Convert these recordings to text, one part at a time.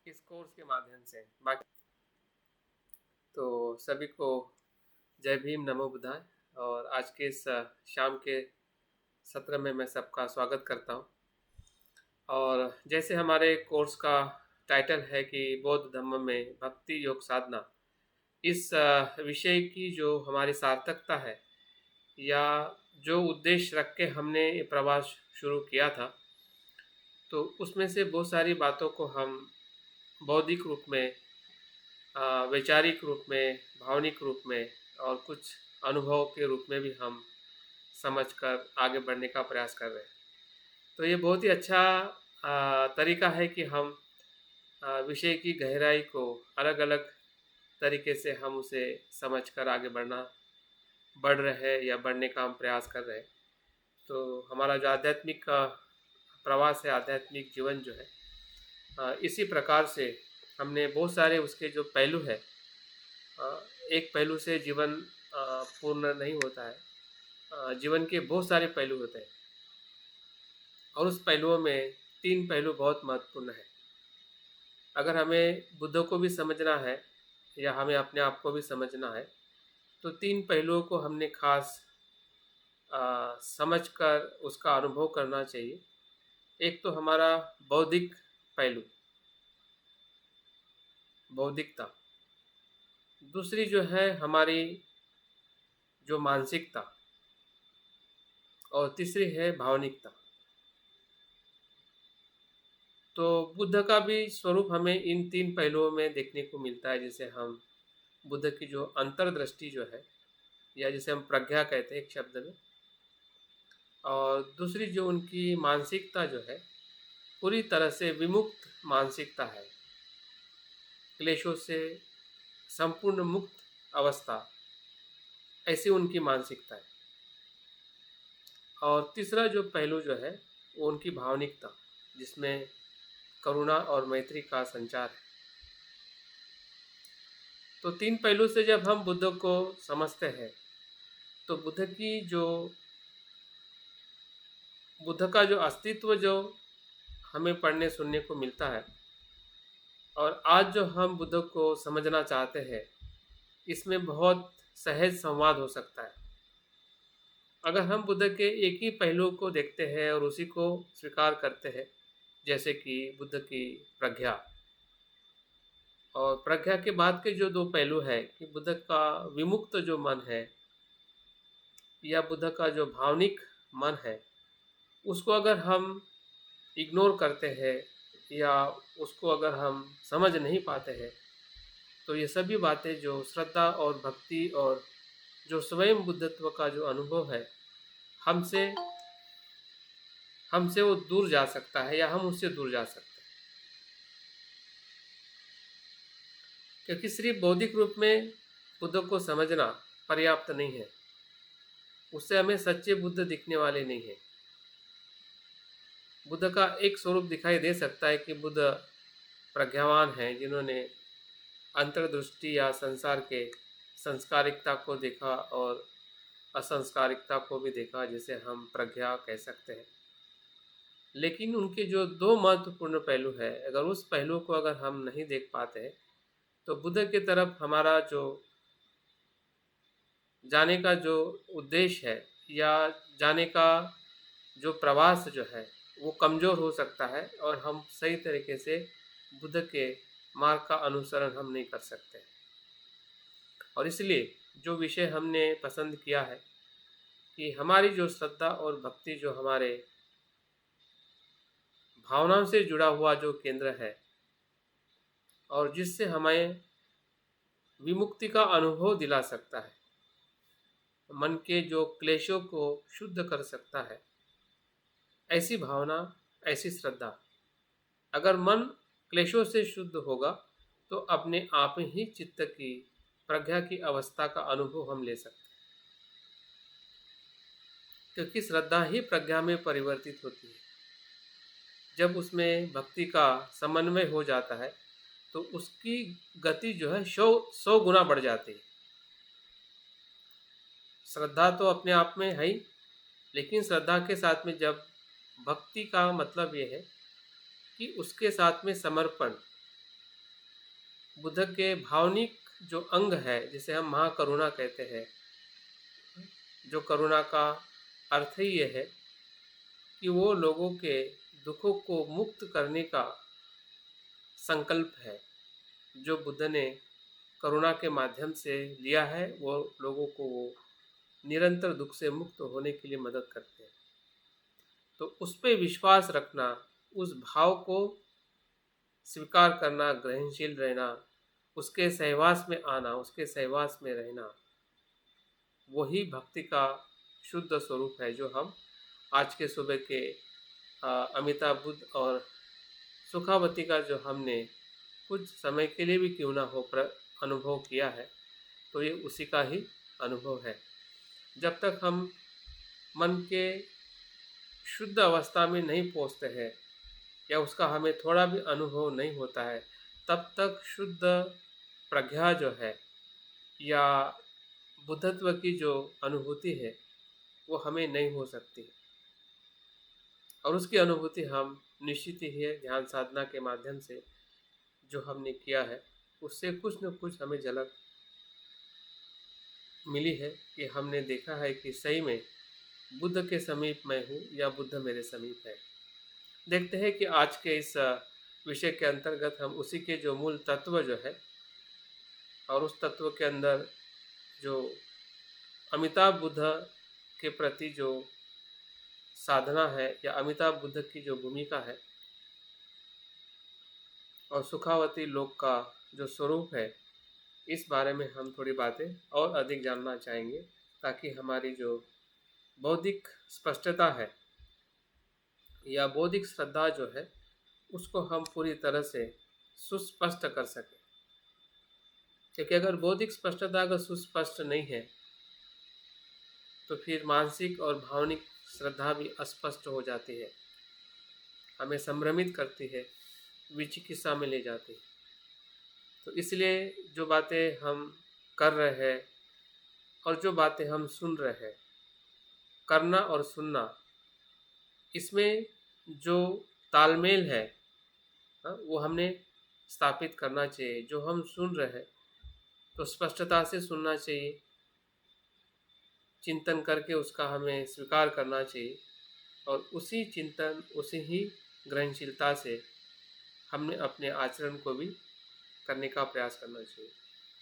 इस कोर्स के माध्यम से। बाकी तो सभी को जय भीम, नमो बुद्धाय। और आज के इस शाम के सत्र में मैं सबका स्वागत करता हूँ। और जैसे हमारे कोर्स का टाइटल है कि बौद्ध धम्म में भक्ति योग साधना, इस विषय की जो हमारी सार्थकता है या जो उद्देश्य रख के हमने ये प्रवास शुरू किया था, तो उसमें से बहुत सारी बातों को हम बौद्धिक रूप में, वैचारिक रूप में, भावनिक रूप में और कुछ अनुभव के रूप में भी हम समझकर आगे बढ़ने का प्रयास कर रहे हैं। तो ये बहुत ही अच्छा तरीका है कि हम विषय की गहराई को अलग अलग तरीके से हम उसे समझकर आगे बढ़ रहे हैं या बढ़ने का हम प्रयास कर रहे हैं। तो हमारा जो आध्यात्मिक प्रवास है, आध्यात्मिक जीवन जो है, इसी प्रकार से हमने बहुत सारे उसके जो पहलू है, एक पहलू से जीवन पूर्ण नहीं होता है। जीवन के बहुत सारे पहलू होते हैं और उस पहलुओं में 3 पहलू बहुत महत्वपूर्ण है। अगर हमें बुद्ध को भी समझना है या हमें अपने आप को भी समझना है, तो 3 पहलुओं को हमने खास समझकर उसका अनुभव करना चाहिए। एक तो हमारा बौद्धिक पहलू, बौद्धिकता। दूसरी जो है हमारी जो मानसिकता, और तीसरी है भावनिकता। तो बुद्ध का भी स्वरूप हमें इन 3 पहलुओं में देखने को मिलता है, जिसे हम बुद्ध की जो अंतर्दृष्टि जो है, या जिसे हम प्रज्ञा कहते हैं एक शब्द में, और दूसरी जो उनकी मानसिकता जो है, पूरी तरह से विमुक्त मानसिकता है, क्लेशों से संपूर्ण मुक्त अवस्था, ऐसी उनकी मानसिकता है। और तीसरा जो पहलू जो है वो उनकी भावनिकता, जिसमें करुणा और मैत्री का संचार है। तो 3 पहलू से जब हम बुद्ध को समझते हैं, तो बुद्ध का जो अस्तित्व जो हमें पढ़ने सुनने को मिलता है, और आज जो हम बुद्ध को समझना चाहते हैं, इसमें बहुत सहज संवाद हो सकता है। अगर हम बुद्ध के एक ही पहलू को देखते हैं और उसी को स्वीकार करते हैं, जैसे कि बुद्ध की प्रज्ञा, और प्रज्ञा के बाद के जो 2 पहलू है कि बुद्ध का विमुक्त जो मन है या बुद्ध का जो भावनिक मन है, उसको अगर हम इग्नोर करते हैं या उसको अगर हम समझ नहीं पाते हैं, तो ये सभी बातें जो श्रद्धा और भक्ति और जो स्वयं बुद्धत्व का जो अनुभव है, हमसे हमसे वो दूर जा सकता है या हम उससे दूर जा सकते हैं। क्योंकि सिर्फ बौद्धिक रूप में बुद्ध को समझना पर्याप्त नहीं है, उससे हमें सच्चे बुद्ध दिखने वाले नहीं है। बुद्ध का एक स्वरूप दिखाई दे सकता है कि बुद्ध प्रज्ञावान हैं, जिन्होंने अंतर्दृष्टि या संसार के संस्कारिकता को देखा और असंस्कारिकता को भी देखा, जिसे हम प्रज्ञा कह सकते हैं। लेकिन उनके जो 2 महत्वपूर्ण पहलू है, अगर उस पहलू को अगर हम नहीं देख पाते हैं, तो बुद्ध की तरफ हमारा जो जाने का जो उद्देश्य है या जाने का जो प्रवास जो है, वो कमज़ोर हो सकता है और हम सही तरीके से बुद्ध के मार्ग का अनुसरण हम नहीं कर सकते। और इसलिए जो विषय हमने पसंद किया है कि हमारी जो श्रद्धा और भक्ति जो हमारे भावनाओं से जुड़ा हुआ जो केंद्र है, और जिससे हमें विमुक्ति का अनुभव दिला सकता है, मन के जो क्लेशों को शुद्ध कर सकता है, ऐसी भावना, ऐसी श्रद्धा। अगर मन क्लेशों से शुद्ध होगा, तो अपने आप ही चित्त की प्रज्ञा की अवस्था का अनुभव हम ले सकते हैं, क्योंकि श्रद्धा ही प्रज्ञा में परिवर्तित होती है। जब उसमें भक्ति का समन्वय हो जाता है, तो उसकी गति जो है 100 गुना बढ़ जाती है। श्रद्धा तो अपने आप में है ही, लेकिन श्रद्धा के साथ में जब भक्ति का मतलब ये है कि उसके साथ में समर्पण, बुद्ध के भावनिक जो अंग है, जिसे हम महाकरुणा कहते हैं, जो करुणा का अर्थ ही ये है कि वो लोगों के दुखों को मुक्त करने का संकल्प है। जो बुद्ध ने करुणा के माध्यम से लिया है, वो लोगों को वो निरंतर दुख से मुक्त होने के लिए मदद करते हैं। तो उस पे विश्वास रखना, उस भाव को स्वीकार करना, ग्रहणशील रहना, उसके सहवास में आना, उसके सहवास में रहना, वही भक्ति का शुद्ध स्वरूप है, जो हम आज के सुबह के अमिताभ बुद्ध और सुखावती का जो हमने कुछ समय के लिए भी क्यों ना हो अनुभव किया है, तो ये उसी का ही अनुभव है। जब तक हम मन के शुद्ध अवस्था में नहीं पहुंचते हैं या उसका हमें थोड़ा भी अनुभव नहीं होता है, तब तक शुद्ध प्रज्ञा जो है या बुद्धत्व की जो अनुभूति है, वो हमें नहीं हो सकती। और उसकी अनुभूति हम निश्चित ही है ध्यान साधना के माध्यम से जो हमने किया है, उससे कुछ न कुछ हमें झलक मिली है कि हमने देखा है कि सही में बुद्ध के समीप मैं हूँ या बुद्ध मेरे समीप है। देखते हैं कि आज के इस विषय के अंतर्गत हम उसी के जो मूल तत्व जो है, और उस तत्व के अंदर जो अमिताभ बुद्ध के प्रति जो साधना है या अमिताभ बुद्ध की जो भूमिका है और सुखावती लोक का जो स्वरूप है, इस बारे में हम थोड़ी बातें और अधिक जानना चाहेंगे, ताकि हमारी जो बौद्धिक स्पष्टता है या बौद्धिक श्रद्धा जो है, उसको हम पूरी तरह से सुस्पष्ट कर सकें। क्योंकि अगर बौद्धिक स्पष्टता अगर सुस्पष्ट नहीं है, तो फिर मानसिक और भावनिक श्रद्धा भी अस्पष्ट हो जाती है, हमें संभ्रमित करती है, विचिकित्सा में ले जाती है। तो इसलिए जो बातें हम कर रहे हैं और जो बातें हम सुन रहे हैं, करना और सुनना, इसमें जो तालमेल है, वो हमने स्थापित करना चाहिए। जो हम सुन रहे हैं तो स्पष्टता से सुनना चाहिए, चिंतन करके उसका हमें स्वीकार करना चाहिए, और उसी चिंतन, उसी ही ग्रहणशीलता से हमने अपने आचरण को भी करने का प्रयास करना चाहिए।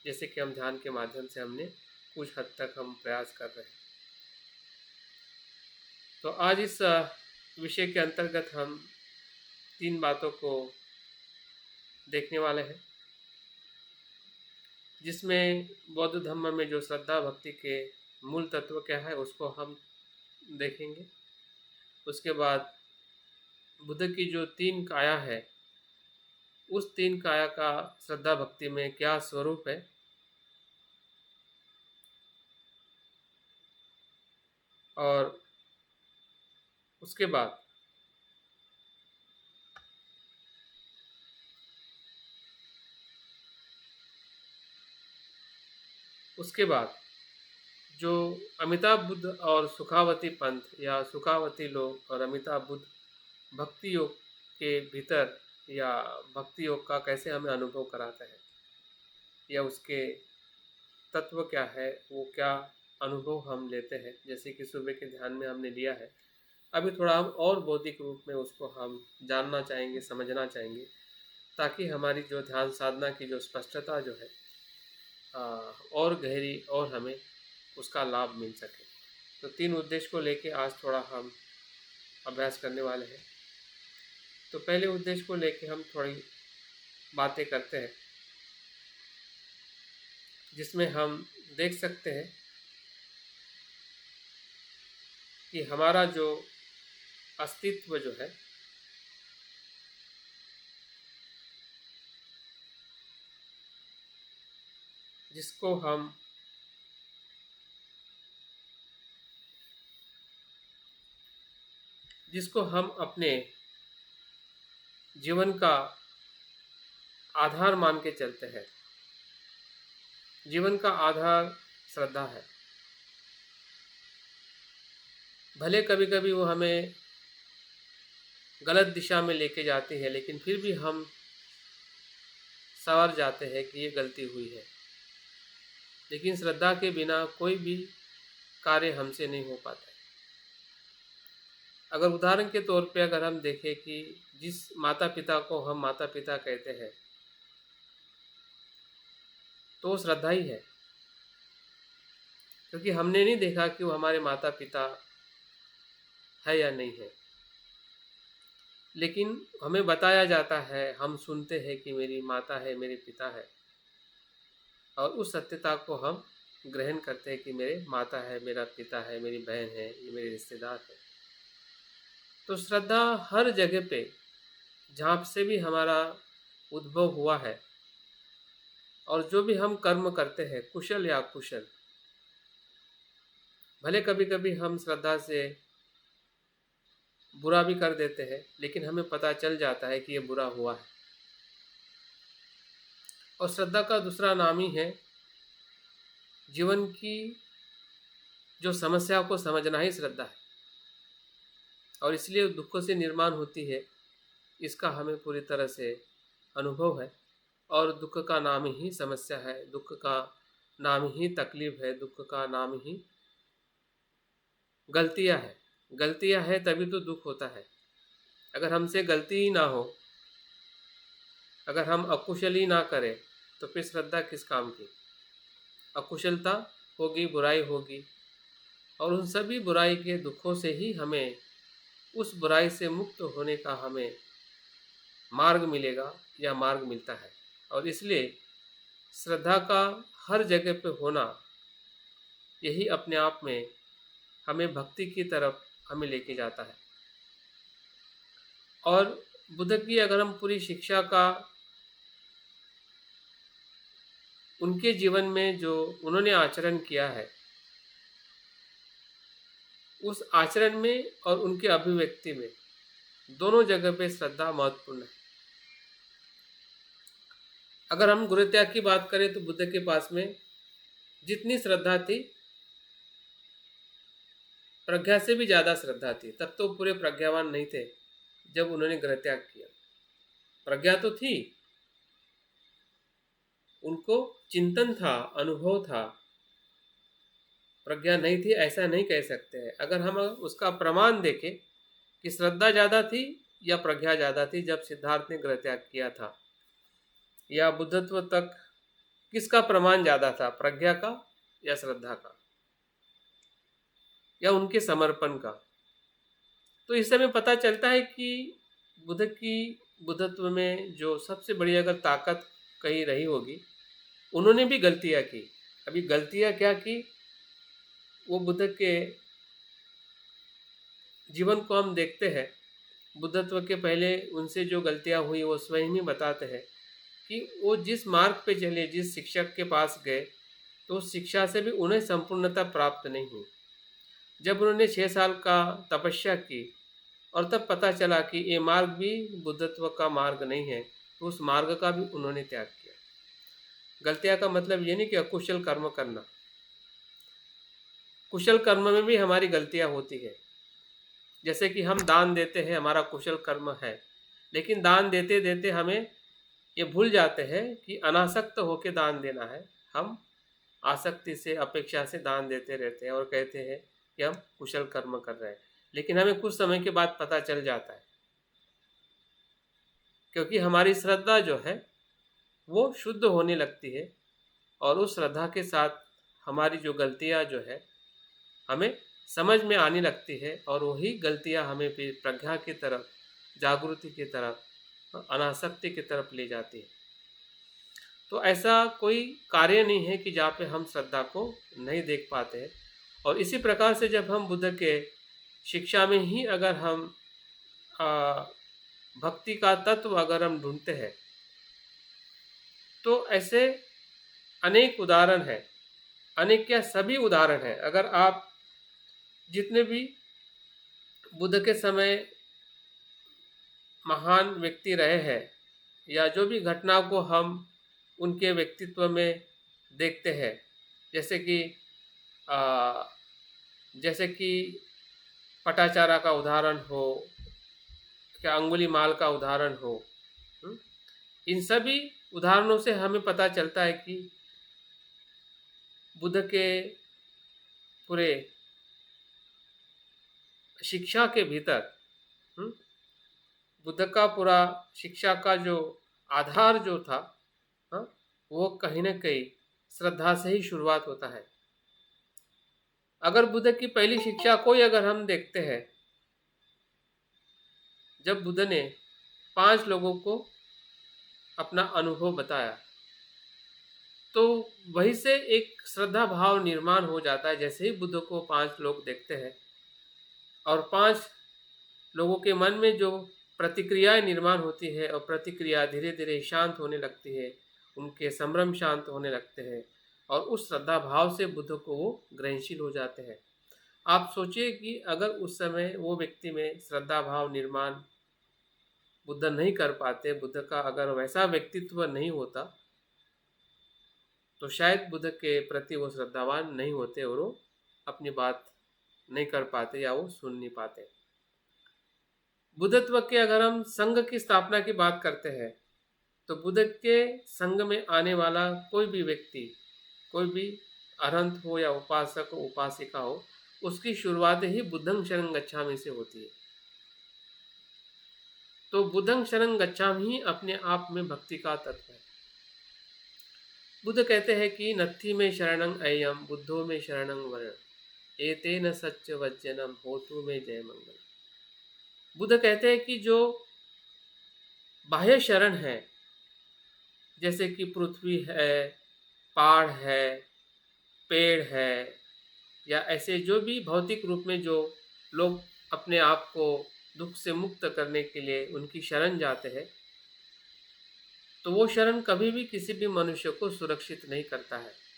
जैसे कि हम ध्यान के माध्यम से हमने कुछ हद तक हम प्रयास कर रहे हैं। तो आज इस विषय के अंतर्गत हम 3 बातों को देखने वाले हैं, जिसमें बौद्ध धर्म में जो श्रद्धा भक्ति के मूल तत्व क्या है, उसको हम देखेंगे। उसके बाद बुद्ध की जो 3 काया है, उस 3 काया का श्रद्धा भक्ति में क्या स्वरूप है, और उसके बाद जो अमिताभ बुद्ध और सुखावती पंथ या सुखावती लोग और अमिताभ बुद्ध भक्ति योग के भीतर या भक्ति योग का कैसे हमें अनुभव कराता है, या उसके तत्व क्या है, वो क्या अनुभव हम लेते हैं। जैसे कि सुबह के ध्यान में हमने लिया है, अभी थोड़ा हम और बौद्धिक रूप में उसको हम जानना चाहेंगे, समझना चाहेंगे, ताकि हमारी जो ध्यान साधना की जो स्पष्टता जो है और गहरी और हमें उसका लाभ मिल सके। तो 3 उद्देश्य को लेके आज थोड़ा हम अभ्यास करने वाले हैं। तो पहले उद्देश्य को लेके हम थोड़ी बातें करते हैं, जिसमें हम देख सकते हैं कि हमारा जो अस्तित्व जो है, जिसको हम अपने जीवन का आधार मान के चलते हैं। जीवन का आधार श्रद्धा है। भले कभी कभी वो हमें गलत दिशा में लेके जाती है, लेकिन फिर भी हम संवर जाते हैं कि ये गलती हुई है। लेकिन श्रद्धा के बिना कोई भी कार्य हमसे नहीं हो पाता है। अगर उदाहरण के तौर पे अगर हम देखें कि जिस माता पिता को हम माता पिता कहते हैं तो वो श्रद्धा ही है, क्योंकि हमने नहीं देखा कि वो हमारे माता पिता है या नहीं है, लेकिन हमें बताया जाता है, हम सुनते हैं कि मेरी माता है, मेरे पिता है, और उस सत्यता को हम ग्रहण करते हैं कि मेरे माता है, मेरा पिता है, मेरी बहन है, ये मेरे रिश्तेदार है। तो श्रद्धा हर जगह पे जहाँ से भी हमारा उद्भव हुआ है और जो भी हम कर्म करते हैं, कुशल या अकुशल, भले कभी कभी हम श्रद्धा से बुरा भी कर देते हैं, लेकिन हमें पता चल जाता है कि ये बुरा हुआ है। और श्रद्धा का दूसरा नाम ही है जीवन की जो समस्या को समझना ही श्रद्धा है, और इसलिए दुखों से निर्माण होती है, इसका हमें पूरी तरह से अनुभव है। और दुख का नाम ही समस्या है, दुख का नाम ही तकलीफ है, दुख का नाम ही गलतियां है। गलतियां है तभी तो दुख होता है। अगर हमसे गलती ही ना हो, अगर हम अकुशल ही ना करें, तो फिर श्रद्धा किस काम की। अकुशलता होगी, बुराई होगी, और उन सभी बुराई के दुखों से ही हमें उस बुराई से मुक्त होने का हमें मार्ग मिलेगा या मार्ग मिलता है। और इसलिए श्रद्धा का हर जगह पे होना, यही अपने आप में हमें भक्ति की तरफ हमें लेके जाता है। और बुद्ध की अगर हम पूरी शिक्षा का, उनके जीवन में जो उन्होंने आचरण किया है, उस आचरण में और उनके अभिव्यक्ति में दोनों जगह पे श्रद्धा महत्वपूर्ण है। अगर हम गुरु त्याग की बात करें तो बुद्ध के पास में जितनी श्रद्धा थी, प्रज्ञा से भी ज़्यादा श्रद्धा थी। तब तो पूरे प्रज्ञावान नहीं थे जब उन्होंने गृह त्याग किया। प्रज्ञा तो थी, उनको चिंतन था, अनुभव था, प्रज्ञा नहीं थी ऐसा नहीं कह सकते हैं। अगर हम उसका प्रमाण देखें कि श्रद्धा ज़्यादा थी या प्रज्ञा ज़्यादा थी जब सिद्धार्थ ने गृह त्याग किया था, या बुद्धत्व तक किसका प्रमाण ज़्यादा था, प्रज्ञा का या श्रद्धा का या उनके समर्पण का। तो इससे हमें पता चलता है कि बुद्ध की बुद्धत्व में जो सबसे बड़ी अगर ताकत कहीं रही होगी, उन्होंने भी गलतियाँ की। अभी गलतियाँ क्या की, वो बुद्ध के जीवन को हम देखते हैं। बुद्धत्व के पहले उनसे जो गलतियाँ हुई वो स्वयं ही बताते हैं कि वो जिस मार्ग पे चले, जिस शिक्षक के पास गए, तो उस शिक्षा से भी उन्हें संपूर्णता प्राप्त नहीं हुई। जब उन्होंने 6 साल का तपस्या की और तब पता चला कि ये मार्ग भी बुद्धत्व का मार्ग नहीं है, तो उस मार्ग का भी उन्होंने त्याग किया। गलतियाँ का मतलब ये नहीं कि अकुशल कर्म करना, कुशल कर्म में भी हमारी गलतियाँ होती है। जैसे कि हम दान देते हैं, हमारा कुशल कर्म है, लेकिन दान देते देते हमें ये भूल जाते हैं कि अनासक्त होकर दान देना है। हम आसक्ति से, अपेक्षा से दान देते रहते हैं और कहते हैं कि हम कुशल कर्म कर रहे हैं, लेकिन हमें कुछ समय के बाद पता चल जाता है, क्योंकि हमारी श्रद्धा जो है वो शुद्ध होने लगती है, और उस श्रद्धा के साथ हमारी जो गलतियाँ जो है हमें समझ में आने लगती है, और वही गलतियाँ हमें फिर प्रज्ञा की तरफ, जागृति की तरफ, अनासक्ति की तरफ ले जाती है। तो ऐसा कोई कार्य नहीं है कि जहाँ पे हम श्रद्धा को नहीं देख पाते हैं। और इसी प्रकार से जब हम बुद्ध के शिक्षा में ही अगर हम भक्ति का तत्व अगर हम ढूंढते हैं, तो ऐसे अनेक उदाहरण हैं, अनेक क्या सभी उदाहरण हैं। अगर आप जितने भी बुद्ध के समय महान व्यक्ति रहे हैं, या जो भी घटना को हम उनके व्यक्तित्व में देखते हैं, जैसे कि पटाचारा का उदाहरण हो, क्या अंगुलीमाल का उदाहरण हो, इन सभी उदाहरणों से हमें पता चलता है कि बुद्ध के पूरे शिक्षा के भीतर हम्म, बुद्ध का पूरा शिक्षा का जो आधार जो था, हाँ, वो कहीं ना कहीं श्रद्धा से ही शुरुआत होता है। अगर बुद्ध की पहली शिक्षा कोई अगर हम देखते हैं, जब बुद्ध ने 5 लोगों को अपना अनुभव बताया, तो वहीं से एक श्रद्धा भाव निर्माण हो जाता है। जैसे ही बुद्ध को 5 लोग देखते हैं और 5 लोगों के मन में जो प्रतिक्रियाएं निर्माण होती है और प्रतिक्रिया धीरे धीरे शांत होने लगती है, उनके संभ्रम शांत होने लगते हैं और उस श्रद्धा भाव से बुद्ध को वो ग्रहणशील हो जाते हैं। आप सोचिए कि अगर उस समय वो व्यक्ति में श्रद्धा भाव निर्माण बुद्ध नहीं कर पाते, बुद्ध का अगर वैसा व्यक्तित्व नहीं होता, तो शायद बुद्ध के प्रति वो श्रद्धावान नहीं होते और वो अपनी बात नहीं कर पाते या वो सुन नहीं पाते। बुद्धत्व के अगर हम संघ की स्थापना की बात करते हैं, तो बुद्ध के संघ में आने वाला कोई भी व्यक्ति, कोई भी अरहंत हो या उपासक हो, उपासिका हो, उसकी शुरुआत ही बुद्धं शरणं गच्छामि से होती है। तो बुद्धं शरणं गच्छामि ही अपने आप में भक्ति का तत्व है। बुद्ध कहते हैं कि नत्थि में शरणं अय्यम बुद्धो में शरणं वरण एतेन सच्च वज्जनम होतु में जय मंगल। बुद्ध कहते हैं कि जो बाह्य शरण है, जैसे कि पृथ्वी है, पहाड़ है, पेड़ है, या ऐसे जो भी भौतिक रूप में जो लोग अपने आप को दुख से मुक्त करने के लिए उनकी शरण जाते हैं, तो वो शरण कभी भी किसी भी मनुष्य को सुरक्षित नहीं करता है।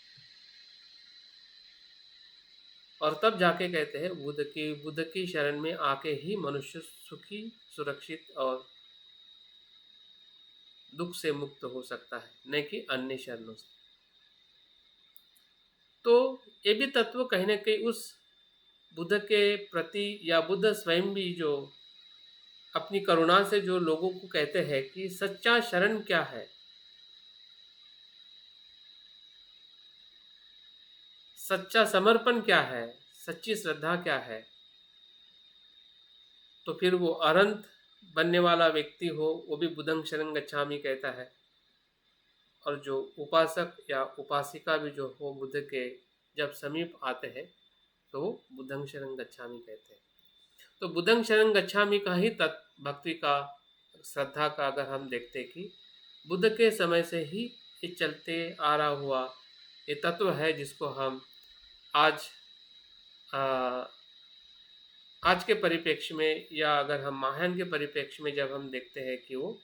और तब जाके कहते हैं बुद्ध की शरण में आके ही मनुष्य सुखी, सुरक्षित और दुख से मुक्त हो सकता है, न कि अन्य शरणों से। तो ये भी तत्व कहीं ना कहीं उस बुद्ध के प्रति, या बुद्ध स्वयं भी जो अपनी करुणा से जो लोगों को कहते हैं कि सच्चा शरण क्या है, सच्चा समर्पण क्या है, सच्ची श्रद्धा क्या है, तो फिर वो अरंत बनने वाला व्यक्ति हो, वो भी बुद्धं शरणं गच्छामि कहता है। और जो उपासक या उपासिका भी जो हो बुद्ध के जब समीप आते हैं, तो वो बुद्धं शरणं गच्छामि कहते हैं। तो बुद्धं शरणं गच्छामि का ही भक्ति का, श्रद्धा का अगर हम देखते कि बुद्ध के समय से ही ये चलते आ रहा हुआ ये तत्व है, जिसको हम आज आ, आज के परिप्रेक्ष्य में, या अगर हम महायान के परिप्रेक्ष्य में जब हम देखते हैं कि वो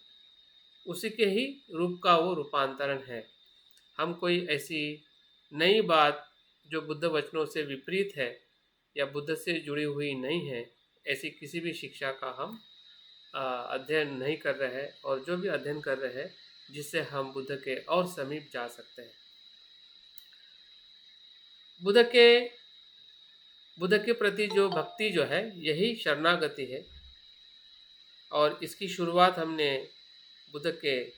उसी के ही रूप का वो रूपांतरण है। हम कोई ऐसी नई बात जो बुद्ध वचनों से विपरीत है या बुद्ध से जुड़ी हुई नहीं है, ऐसी किसी भी शिक्षा का हम अध्ययन नहीं कर रहे हैं, और जो भी अध्ययन कर रहे हैं जिससे हम बुद्ध के और समीप जा सकते हैं। बुद्ध के प्रति जो भक्ति जो है, यही शरणागति है, और इसकी शुरुआत हमने बुद्ध के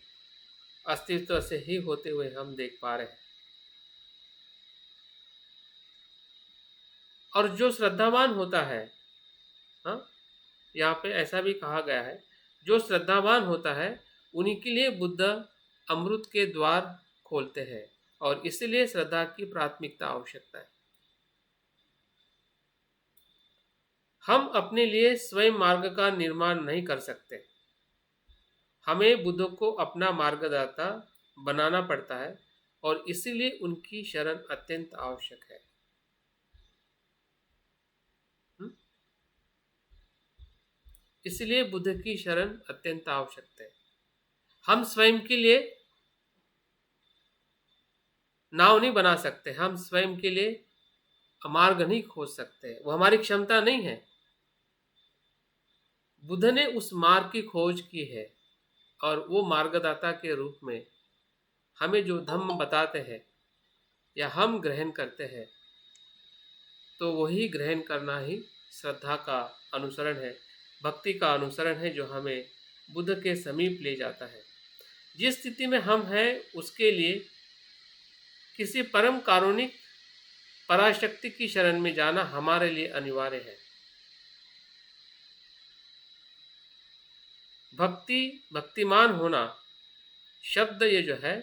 अस्तित्व से ही होते हुए हम देख पा रहे हैं। और जो श्रद्धावान होता है, हाँ, यहाँ पे ऐसा भी कहा गया है, जो श्रद्धावान होता है उन्हीं के लिए बुद्ध अमृत के द्वार खोलते हैं, और इसलिए श्रद्धा की प्राथमिकता आवश्यकता है। हम अपने लिए स्वयं मार्ग का निर्माण नहीं कर सकते, हमें बुद्ध को अपना मार्गदाता बनाना पड़ता है, और इसीलिए उनकी शरण अत्यंत आवश्यक है। इसलिए बुद्ध की शरण अत्यंत आवश्यक है। हम स्वयं के लिए नाव नहीं बना सकते, हम स्वयं के लिए मार्ग नहीं खोज सकते, वो हमारी क्षमता नहीं है। बुद्ध ने उस मार्ग की खोज की है, और वो मार्गदाता के रूप में हमें जो धम्म बताते हैं या हम ग्रहण करते हैं, तो वही ग्रहण करना ही श्रद्धा का अनुसरण है, भक्ति का अनुसरण है, जो हमें बुद्ध के समीप ले जाता है। जिस स्थिति में हम हैं उसके लिए किसी परम कारुणिक पराशक्ति की शरण में जाना हमारे लिए अनिवार्य है। भक्ति, भक्तिमान होना शब्द ये जो है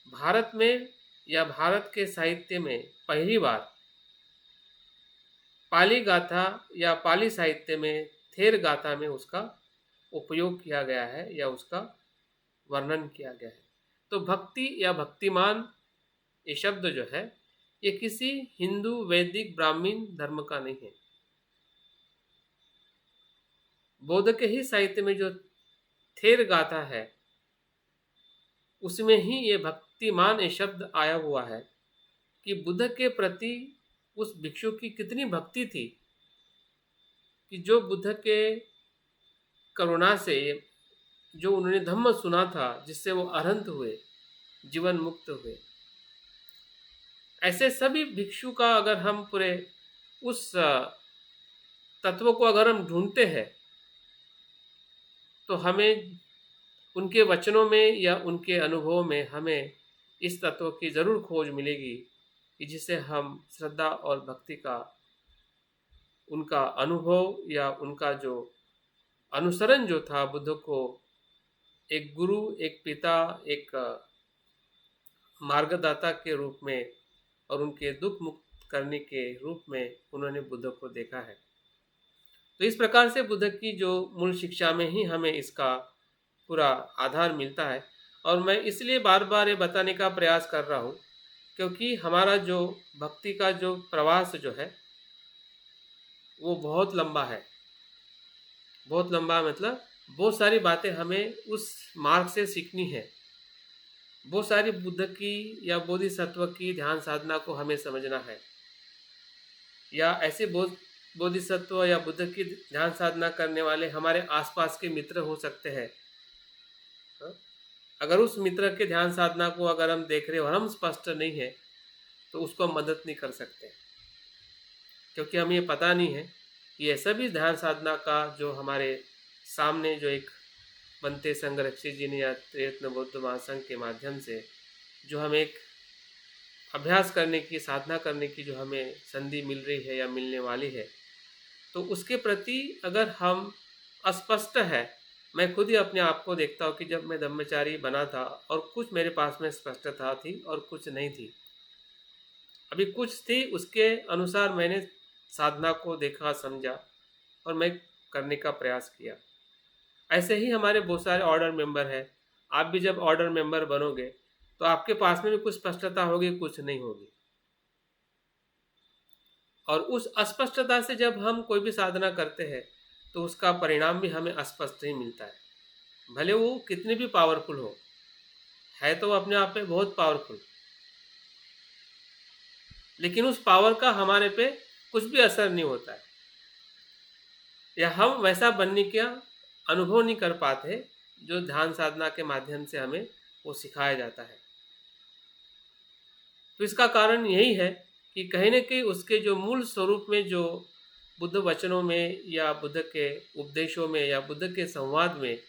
भारत में या भारत के साहित्य में पहली बार पाली गाथा या पाली साहित्य में थेर गाथा में उसका उपयोग किया गया है या उसका वर्णन किया गया है। तो भक्ति या भक्तिमान ये शब्द जो है ये किसी हिंदू वैदिक ब्राह्मण धर्म का नहीं है। बौद्ध के ही साहित्य में जो थेर गाथा है उसमें ही ये भक्तिमान ये शब्द आया हुआ है कि बुद्ध के प्रति उस भिक्षु की कितनी भक्ति थी कि जो बुद्ध के करुणा से जो उन्होंने धम्म सुना था जिससे वो अरहंत हुए, जीवन मुक्त हुए। ऐसे सभी भिक्षु का अगर हम पूरे उस तत्व को अगर हम ढूंढते हैं तो हमें उनके वचनों में या उनके अनुभव में हमें इस तत्व की ज़रूर खोज मिलेगी कि जिसे हम श्रद्धा और भक्ति का उनका अनुभव या उनका जो अनुसरण जो था बुद्ध को एक गुरु, एक पिता, एक मार्गदाता के रूप में और उनके दुख मुक्त करने के रूप में उन्होंने बुद्ध को देखा है। तो इस प्रकार से बुद्ध की जो मूल शिक्षा में ही हमें इसका पूरा आधार मिलता है और मैं इसलिए बार बार ये बताने का प्रयास कर रहा हूँ क्योंकि हमारा जो भक्ति का जो प्रवास जो है वो बहुत लंबा है। बहुत लंबा मतलब बहुत सारी बातें हमें उस मार्ग से सीखनी है। बहुत सारी बुद्ध की या बोधिसत्व की ध्यान साधना को हमें समझना है या ऐसे बोधिसत्व या बुद्ध की ध्यान साधना करने वाले हमारे आसपास के मित्र हो सकते हैं। अगर उस मित्र के ध्यान साधना को अगर हम देख रहे हो और हम स्पष्ट नहीं है तो उसको हम मदद नहीं कर सकते क्योंकि हमें ये पता नहीं है कि ऐसा भी ध्यान साधना का जो हमारे सामने जो एक बनते संघरक्षी जी ने या त्रिरत्न बौद्ध महासंघ के माध्यम से जो हमें एक अभ्यास करने की साधना करने की जो हमें संधि मिल रही है या मिलने वाली है तो उसके प्रति अगर हम अस्पष्ट है। मैं खुद ही अपने आप को देखता हूँ कि जब मैं ब्रह्मचारी बना था और कुछ मेरे पास में स्पष्टता थी और कुछ नहीं थी। अभी कुछ थी उसके अनुसार मैंने साधना को देखा, समझा और मैं करने का प्रयास किया। ऐसे ही हमारे बहुत सारे ऑर्डर मेंबर हैं। आप भी जब ऑर्डर मेंबर बनोगे तो आपके पास में भी कुछ स्पष्टता होगी, कुछ नहीं होगी और उस अस्पष्टता से जब हम कोई भी साधना करते हैं तो उसका परिणाम भी हमें अस्पष्ट ही मिलता है। भले वो कितने भी पावरफुल हो, है तो अपने आप में बहुत पावरफुल, लेकिन उस पावर का हमारे पे कुछ भी असर नहीं होता है या हम वैसा बनने का अनुभव नहीं कर पाते जो ध्यान साधना के माध्यम से हमें वो सिखाया जाता है। तो इसका कारण यही है कि कहीं न कहीं उसके जो मूल स्वरूप में जो बुद्ध वचनों में या बुद्ध के उपदेशों में या बुद्ध के संवाद में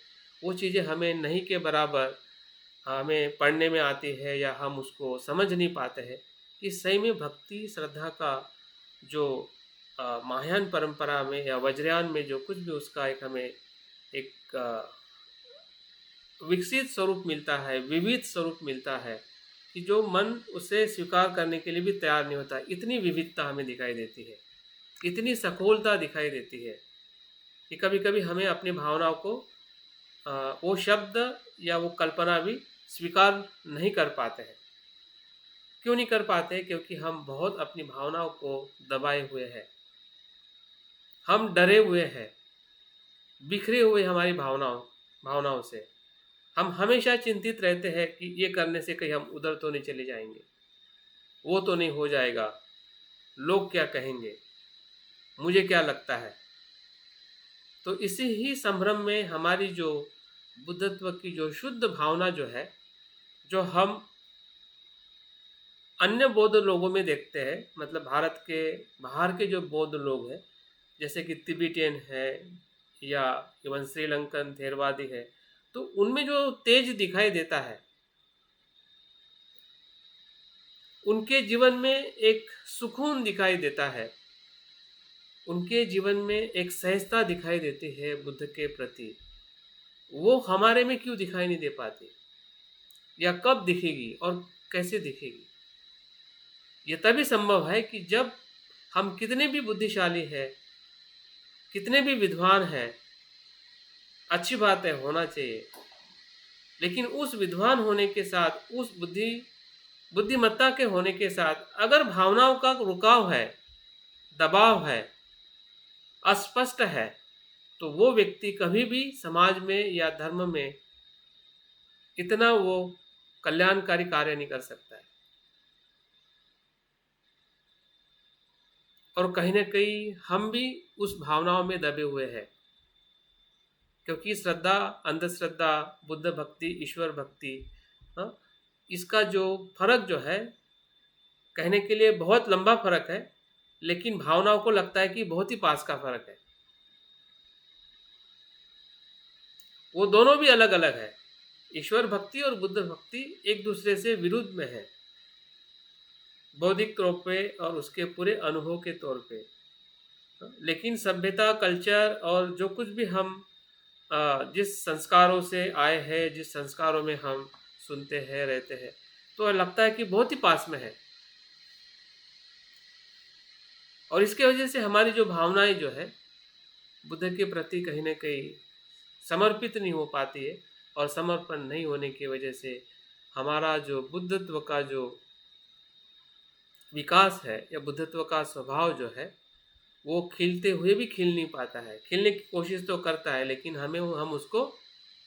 वो चीज़ें हमें नहीं के बराबर हमें पढ़ने में आती है या हम उसको समझ नहीं पाते हैं कि सही में भक्ति श्रद्धा का जो महायान परंपरा में या वज्रयान में जो कुछ भी उसका एक हमें एक विकसित स्वरूप मिलता है, विविध स्वरूप मिलता है कि जो मन उसे स्वीकार करने के लिए भी तैयार नहीं होता। इतनी विविधता हमें दिखाई देती है, इतनी सखोलता दिखाई देती है कि कभी कभी हमें अपनी भावनाओं को वो शब्द या वो कल्पना भी स्वीकार नहीं कर पाते हैं। क्यों नहीं कर पाते? क्योंकि हम बहुत अपनी भावनाओं को दबाए हुए हैं, हम डरे हुए हैं, बिखरे हुए हमारी भावनाओं से। हम हमेशा चिंतित रहते हैं कि ये करने से कहीं हम उधर तो नहीं चले जाएंगे, वो तो नहीं हो जाएगा, लोग क्या कहेंगे, मुझे क्या लगता है। तो इसी ही संभ्रम में हमारी जो बुद्धत्व की जो शुद्ध भावना जो है, जो हम अन्य बौद्ध लोगों में देखते हैं, मतलब भारत के बाहर के जो बौद्ध लोग हैं जैसे कि तिब्बतियन है या इवन श्रीलंकन थेरवादी है, तो उनमें जो तेज दिखाई देता है, उनके जीवन में एक सुकून दिखाई देता है, उनके जीवन में एक सहजता दिखाई देती है बुद्ध के प्रति, वो हमारे में क्यों दिखाई नहीं दे पाती, या कब दिखेगी और कैसे दिखेगी? ये तभी संभव है कि जब हम कितने भी बुद्धिशाली हैं, कितने भी विद्वान हैं, अच्छी बात है, होना चाहिए, लेकिन उस विद्वान होने के साथ, उस बुद्धिमत्ता के होने के साथ, अगर भावनाओं का रुकाव है, दबाव है, अस्पष्ट है, तो वो व्यक्ति कभी भी समाज में या धर्म में इतना वो कल्याणकारी कार्य नहीं कर सकता है। और कहीं ना कहीं हम भी उस भावनाओं में दबे हुए हैं, क्योंकि श्रद्धा, अंधश्रद्धा, बुद्ध भक्ति, ईश्वर भक्ति, हाँ, इसका जो फर्क जो है, कहने के लिए बहुत लंबा फर्क है, लेकिन भावनाओं को लगता है कि बहुत ही पास का फर्क है। वो दोनों भी अलग अलग है। ईश्वर भक्ति और बुद्ध भक्ति एक दूसरे से विरुद्ध में है, बौद्धिक तौर पे और उसके पूरे अनुभव के तौर पे। लेकिन सभ्यता, कल्चर और जो कुछ भी हम जिस संस्कारों से आए हैं, जिस संस्कारों में हम सुनते हैं, रहते हैं, तो लगता है कि बहुत ही पास में है। और इसके वजह से हमारी जो भावनाएं जो है बुद्ध के प्रति कहीं ना कहीं समर्पित नहीं हो पाती है, और समर्पण नहीं होने की वजह से हमारा जो बुद्धत्व का जो विकास है, या बुद्धत्व का स्वभाव जो है, वो खिलते हुए भी खिल नहीं पाता है। खिलने की कोशिश तो करता है, लेकिन हम उसको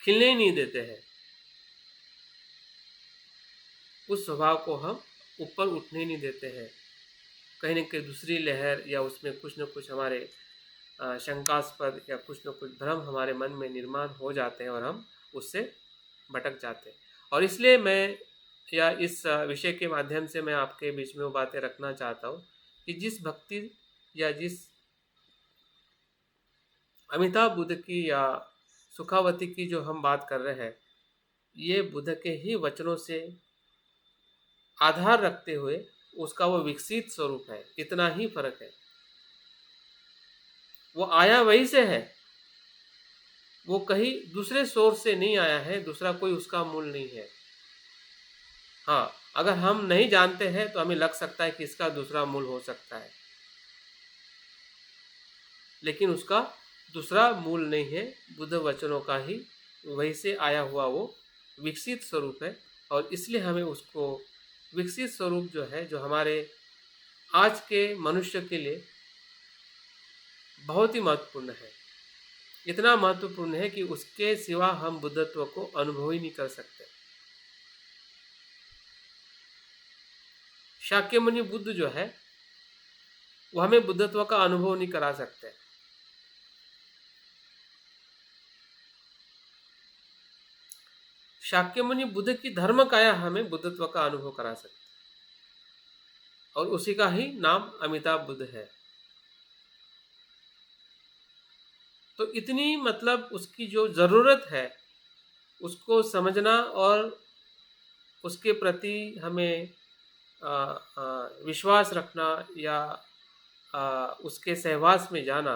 खिलने ही नहीं देते हैं। उस स्वभाव को हम ऊपर उठने नहीं देते हैं। कहीं न कहीं दूसरी लहर, या उसमें कुछ न कुछ हमारे शंकास्पद या कुछ न कुछ भ्रम हमारे मन में निर्माण हो जाते हैं, और हम उससे भटक जाते हैं। और इसलिए मैं, या इस विषय के माध्यम से मैं आपके बीच में वो बातें रखना चाहता हूँ कि जिस भक्ति, या जिस अमिताभ बुद्ध की या सुखावती की जो हम बात कर रहे हैं, ये बुद्ध के ही वचनों से आधार रखते हुए उसका वो विकसित स्वरूप है, इतना ही फर्क है। वो आया वहीं से है, वो कहीं दूसरे सोर्स से नहीं आया है, दूसरा कोई उसका मूल नहीं है। हाँ, अगर हम नहीं जानते हैं तो हमें लग सकता है कि इसका दूसरा मूल हो सकता है, लेकिन उसका दूसरा मूल नहीं है, बुद्ध वचनों का ही वहीं से आया हुआ वो विकसित स्वरूप है। और इसलिए हमें उसको विकसित स्वरूप जो है, जो हमारे आज के मनुष्य के लिए बहुत ही महत्वपूर्ण है, इतना महत्वपूर्ण है कि उसके सिवा हम बुद्धत्व को अनुभव ही नहीं कर सकते। शाक्यमुनि बुद्ध जो है, वो हमें बुद्धत्व का अनुभव नहीं करा सकते। शाक्यमुनि बुद्ध की धर्म काया हमें बुद्धत्व का अनुभव करा सकते, और उसी का ही नाम अमिताभ बुद्ध है। तो इतनी, मतलब उसकी जो ज़रूरत है उसको समझना, और उसके प्रति हमें विश्वास रखना, या उसके सहवास में जाना,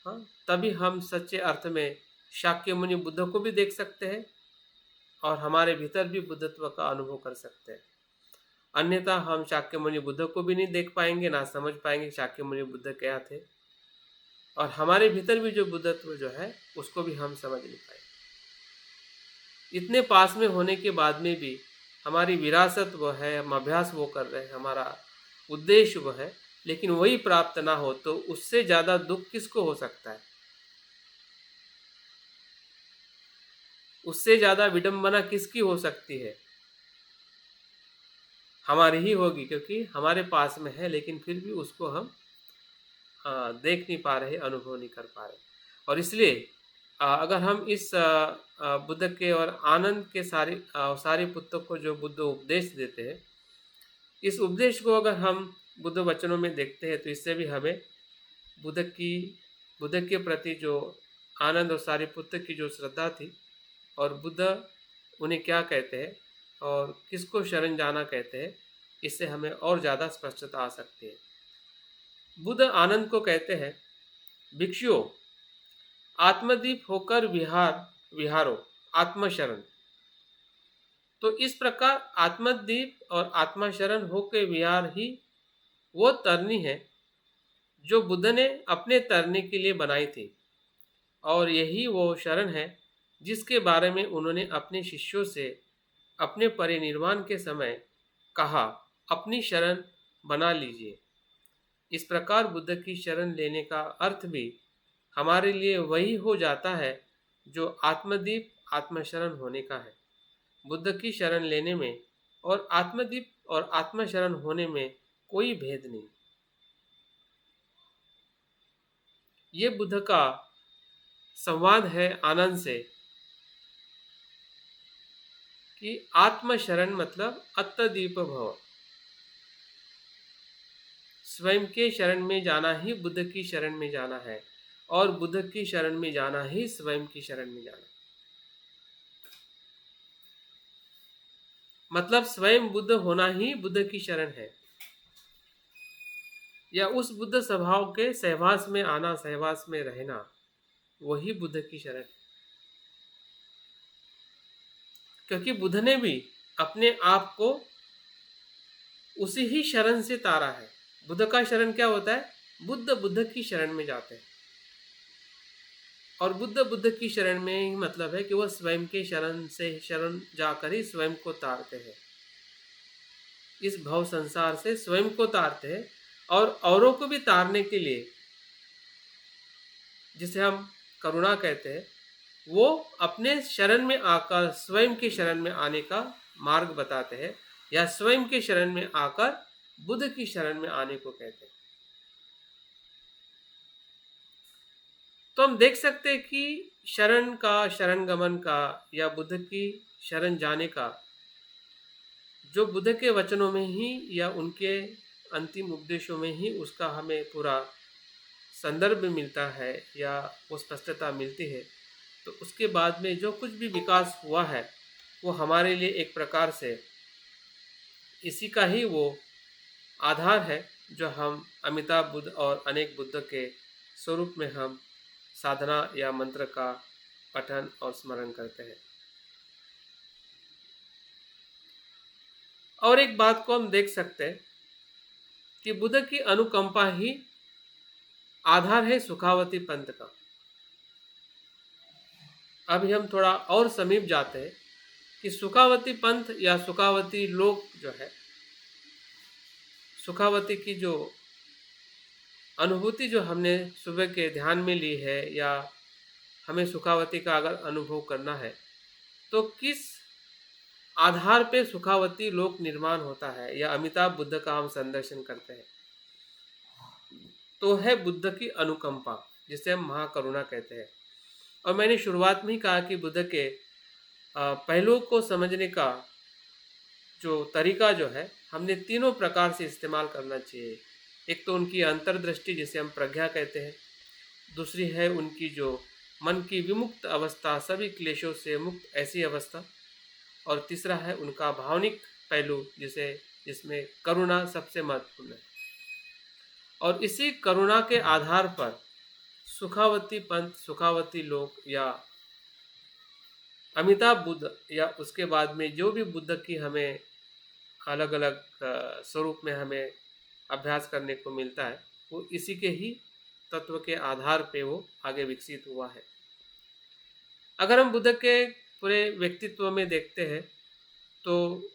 हाँ, तभी हम सच्चे अर्थ में शाक्यमुनि बुद्ध को भी देख सकते हैं, और हमारे भीतर भी बुद्धत्व का अनुभव कर सकते हैं। अन्यथा हम शाक्यमुनि बुद्ध को भी नहीं देख पाएंगे, ना समझ पाएंगे शाक्यमुनि बुद्ध क्या थे, और हमारे भीतर भी जो बुद्धत्व जो है उसको भी हम समझ नहीं पाएंगे। इतने पास में होने के बाद में भी हमारी विरासत वो है, हम अभ्यास वो कर रहे हैं, हमारा उद्देश्य वो है, लेकिन वही प्राप्त ना हो तो उससे ज़्यादा दुख किसको हो सकता है? उससे ज़्यादा विडंबना किसकी हो सकती है? हमारी ही होगी, क्योंकि हमारे पास में है, लेकिन फिर भी उसको हम देख नहीं पा रहे, अनुभव नहीं कर पा रहे। और इसलिए अगर हम इस बुद्ध के और आनंद के सारे पुस्तक को जो बुद्ध उपदेश देते हैं, इस उपदेश को अगर हम बुद्ध वचनों में देखते हैं, तो इससे भी हमें बुद्ध के प्रति जो आनंद और सारिपुत्र की जो श्रद्धा थी, और बुद्ध उन्हें क्या कहते हैं और किसको शरण जाना कहते हैं, इससे हमें और ज़्यादा स्पष्टता आ सकती है। बुद्ध आनंद को कहते हैं, भिक्षुओं, आत्मदीप होकर विहारो, आत्मशरण। तो इस प्रकार आत्मदीप और आत्मशरण होकर विहार ही वो तरनी है जो बुद्ध ने अपने तरने के लिए बनाई थी, और यही वो शरण है जिसके बारे में उन्होंने अपने शिष्यों से अपने परिनिर्वाण के समय कहा, अपनी शरण बना लीजिए। इस प्रकार बुद्ध की शरण लेने का अर्थ भी हमारे लिए वही हो जाता है जो आत्मदीप आत्मशरण होने का है। बुद्ध की शरण लेने में और आत्मदीप और आत्मशरण होने में कोई भेद नहीं। ये बुद्ध का संवाद है आनंद से कि आत्मशरण मतलब अत्तदीप भव, स्वयं के शरण में जाना ही बुद्ध की शरण में जाना है, और बुद्ध की शरण में जाना ही स्वयं की शरण में जाना। मतलब स्वयं बुद्ध होना ही बुद्ध की शरण है, या उस बुद्ध स्वभाव के सहवास में आना, सहवास में रहना, वही बुद्ध की शरण है। क्योंकि बुद्ध ने भी अपने आप को उसी ही शरण से तारा है। बुद्ध का शरण क्या होता है? बुद्ध की शरण में जाते हैं, और बुद्ध की शरण में ही मतलब है कि वह स्वयं के शरण जाकर ही स्वयं को तारते हैं, इस भव संसार से स्वयं को तारते हैं, और औरों को भी तारने के लिए, जिसे हम करुणा कहते हैं, वो अपने शरण में आकर स्वयं के शरण में आने का मार्ग बताते हैं, या स्वयं के शरण में आकर बुद्ध की शरण में आने को कहते हैं। तो हम देख सकते हैं कि शरण का, शरण गमन का, या बुद्ध की शरण जाने का, जो बुद्ध के वचनों में ही या उनके अंतिम उपदेशों में ही उसका हमें पूरा संदर्भ मिलता है, या वो स्पष्टता मिलती है। तो उसके बाद में जो कुछ भी विकास हुआ है वो हमारे लिए एक प्रकार से इसी का ही वो आधार है, जो हम अमिताभ बुद्ध और अनेक बुद्ध के स्वरूप में हम साधना या मंत्र का पठन और स्मरण करते हैं। और एक बात को हम देख सकते हैं कि बुद्ध की अनुकंपा ही आधार है सुखावती पंथ का। अभी हम थोड़ा और समीप जाते हैं कि सुखावती पंथ या सुखावती लोक जो है, सुखावती की जो अनुभूति जो हमने सुबह के ध्यान में ली है, या हमें सुखावती का अगर अनुभव करना है, तो किस आधार पे सुखावती लोक निर्माण होता है या अमिताभ बुद्ध का हम संदर्शन करते हैं, तो है बुद्ध की अनुकंपा, जिसे हम महाकरुणा कहते हैं। और मैंने शुरुआत में ही कहा कि बुद्ध के पहलुओं को समझने का जो तरीका जो है, हमने तीनों प्रकार से इस्तेमाल करना चाहिए। एक तो उनकी अंतर्दृष्टि, जिसे हम प्रज्ञा कहते हैं, दूसरी है उनकी जो मन की विमुक्त अवस्था, सभी क्लेशों से मुक्त ऐसी अवस्था, और तीसरा है उनका भावनिक पहलू, जिसमें करुणा सबसे महत्वपूर्ण है। और इसी करुणा के आधार पर सुखावती पंथ, सुखावती लोक या अमिताभ बुद्ध, या उसके बाद में जो भी बुद्ध की हमें अलग अलग स्वरूप में हमें अभ्यास करने को मिलता है, वो इसी के ही तत्व के आधार पे वो आगे विकसित हुआ है। अगर हम बुद्ध के पूरे व्यक्तित्व में देखते हैं, तो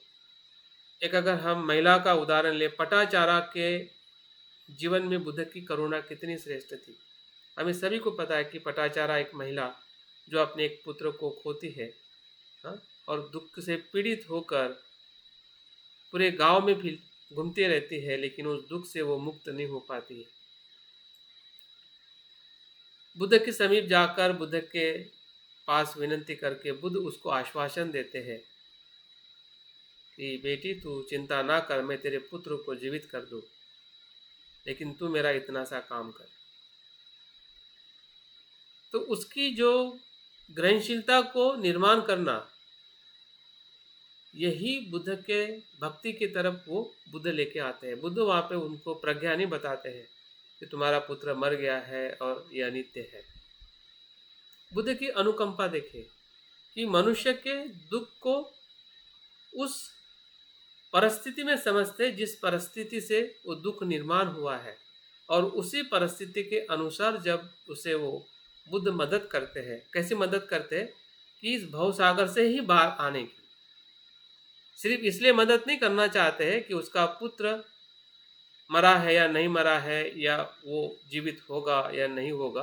एक अगर हम महिला का उदाहरण ले, पटाचारा के जीवन में बुद्ध की करुणा कितनी श्रेष्ठ थी। हमें सभी को पता है कि पटाचारा एक महिला जो अपने एक पुत्र को खोती है, हाँ, और दुख से पीड़ित होकर पूरे गांव में फिर घूमती रहती है, लेकिन उस दुख से वो मुक्त नहीं हो पाती है। बुद्ध के समीप जाकर बुद्ध के पास विनती करके बुद्ध उसको आश्वासन देते हैं कि बेटी, तू चिंता ना कर, मैं तेरे पुत्र को जीवित कर दूं, लेकिन तू मेरा इतना सा काम कर। तो उसकी जो ग्रहणशीलता को निर्माण करना, यही बुद्ध के भक्ति की तरफ वो बुद्ध लेके आते हैं। बुद्ध वहाँ पे उनको प्रज्ञा नहीं बताते हैं कि तुम्हारा पुत्र मर गया है और ये अनित्य है। बुद्ध की अनुकंपा देखें कि मनुष्य के दुख को उस परिस्थिति में समझते जिस परिस्थिति से वो दुख निर्माण हुआ है, और उसी परिस्थिति के अनुसार जब उसे वो बुद्ध मदद करते हैं। कैसे मदद करते हैं कि इस भवसागर से ही बाहर आने की। सिर्फ इसलिए मदद नहीं करना चाहते हैं कि उसका पुत्र मरा है या नहीं मरा है, या वो जीवित होगा या नहीं होगा।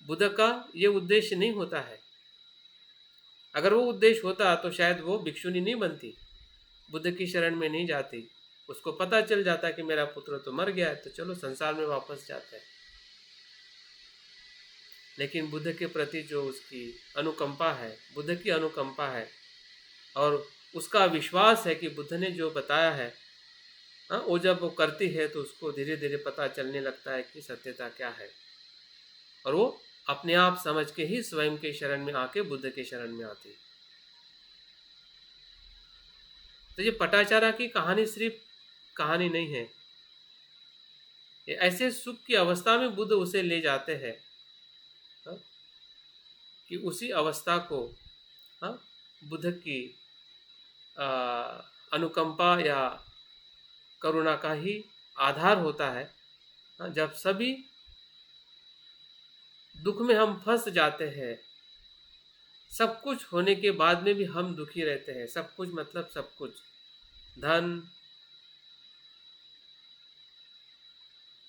बुद्ध का ये उद्देश्य नहीं होता है। अगर वो उद्देश्य होता तो शायद वो भिक्षुनी नहीं बनती, बुद्ध की शरण में नहीं जाती। उसको पता चल जाता कि मेरा पुत्र तो मर गया है, तो चलो संसार में वापस जाते हैं। लेकिन बुद्ध के प्रति जो उसकी अनुकंपा है, बुद्ध की अनुकंपा है, और उसका विश्वास है कि बुद्ध ने जो बताया है, वो जब वो करती है तो उसको धीरे धीरे पता चलने लगता है कि सत्यता क्या है, और वो अपने आप समझ के ही स्वयं के शरण में आके बुद्ध के शरण में आती है। तो ये पटाचारा की कहानी सिर्फ कहानी नहीं है, ये ऐसे सुख की अवस्था में बुद्ध उसे ले जाते हैं कि उसी अवस्था को बुद्ध की अनुकंपा या करुणा का ही आधार होता है। जब सभी दुख में हम फंस जाते हैं, सब कुछ होने के बाद में भी हम दुखी रहते हैं। सब कुछ मतलब सब कुछ, धन,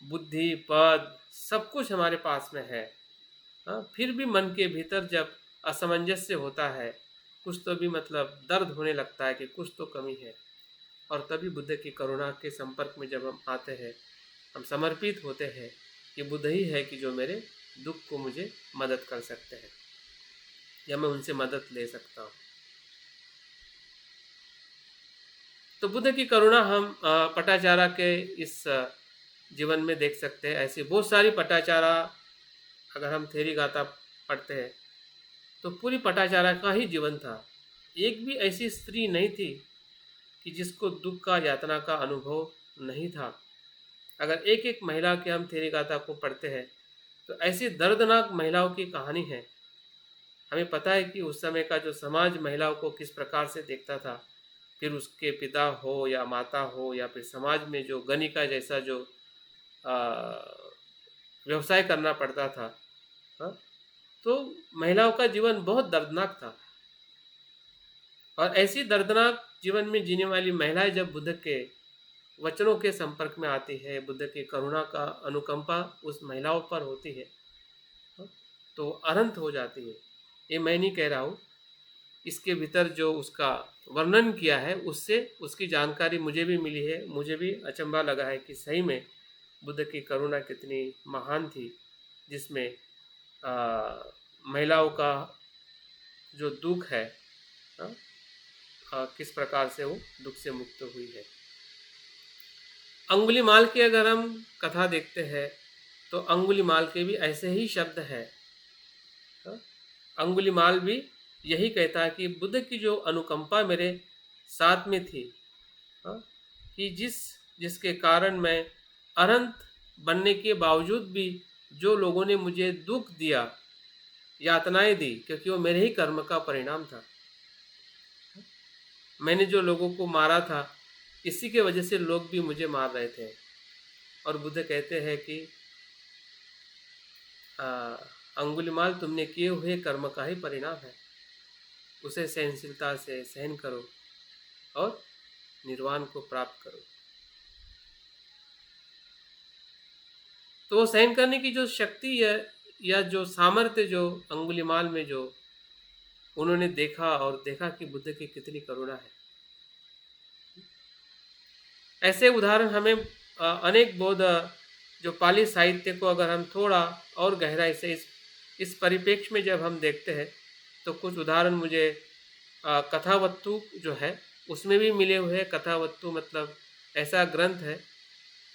बुद्धि, पद, सब कुछ हमारे पास में है, फिर भी मन के भीतर जब असमंजस्य होता है, कुछ तो भी मतलब दर्द होने लगता है कि कुछ तो कमी है। और तभी बुद्ध की करुणा के संपर्क में जब हम आते हैं, हम समर्पित होते हैं, ये बुद्ध ही है कि जो मेरे दुख को मुझे मदद कर सकते हैं, या मैं उनसे मदद ले सकता हूँ। तो बुद्ध की करुणा हम पटाचारा के इस जीवन में देख सकते हैं। ऐसी बहुत सारी पटाचारा, अगर हम थेरी गाथा पढ़ते हैं तो पूरी पटाचारा का ही जीवन था। एक भी ऐसी स्त्री नहीं थी कि जिसको दुख का, यातना का अनुभव नहीं था। अगर एक एक महिला के हम थेरी गाथा को पढ़ते हैं तो ऐसी दर्दनाक महिलाओं की कहानी है। हमें पता है कि उस समय का जो समाज महिलाओं को किस प्रकार से देखता था, फिर उसके पिता हो या माता हो, या फिर समाज में जो गणिका जैसा जो व्यवसाय करना पड़ता था, तो महिलाओं का जीवन बहुत दर्दनाक था। और ऐसी दर्दनाक जीवन में जीने वाली महिलाएं जब बुद्ध के वचनों के संपर्क में आती है, बुद्ध की करुणा का अनुकंपा उस महिलाओं पर होती है, तो अनंत हो जाती है। ये मैं नहीं कह रहा हूँ, इसके भीतर जो उसका वर्णन किया है उससे उसकी जानकारी मुझे भी मिली है। मुझे भी अचंभा लगा है कि सही में बुद्ध की करुणा कितनी महान थी, जिसमें महिलाओं का जो दुख है, किस प्रकार से वो दुख से मुक्त हुई है। अंगुलीमाल की अगर हम कथा देखते हैं तो अंगुलीमाल के भी ऐसे ही शब्द है। अंगुलीमाल भी यही कहता है कि बुद्ध की जो अनुकंपा मेरे साथ में थी, कि जिसके कारण मैं अनंत बनने के बावजूद भी जो लोगों ने मुझे दुख दिया, यातनाएं दी, क्योंकि वो मेरे ही कर्म का परिणाम था। मैंने जो लोगों को मारा था, इसी के वजह से लोग भी मुझे मार रहे थे। और बुद्ध कहते हैं कि अंगुलीमाल तुमने किए हुए कर्म का ही परिणाम है, उसे सहनशीलता से सहन करो और निर्वाण को प्राप्त करो। तो वो सहन करने की जो शक्ति या जो सामर्थ्य जो अंगुलीमाल में जो उन्होंने देखा, और देखा कि बुद्ध की कितनी करुणा है। ऐसे उदाहरण हमें अनेक बौद्ध जो पाली साहित्य को अगर हम थोड़ा और गहराई से इस परिप्रेक्ष्य में जब हम देखते हैं, तो कुछ उदाहरण मुझे कथावत्तु जो है उसमें भी मिले हुए। कथावत्तु मतलब ऐसा ग्रंथ है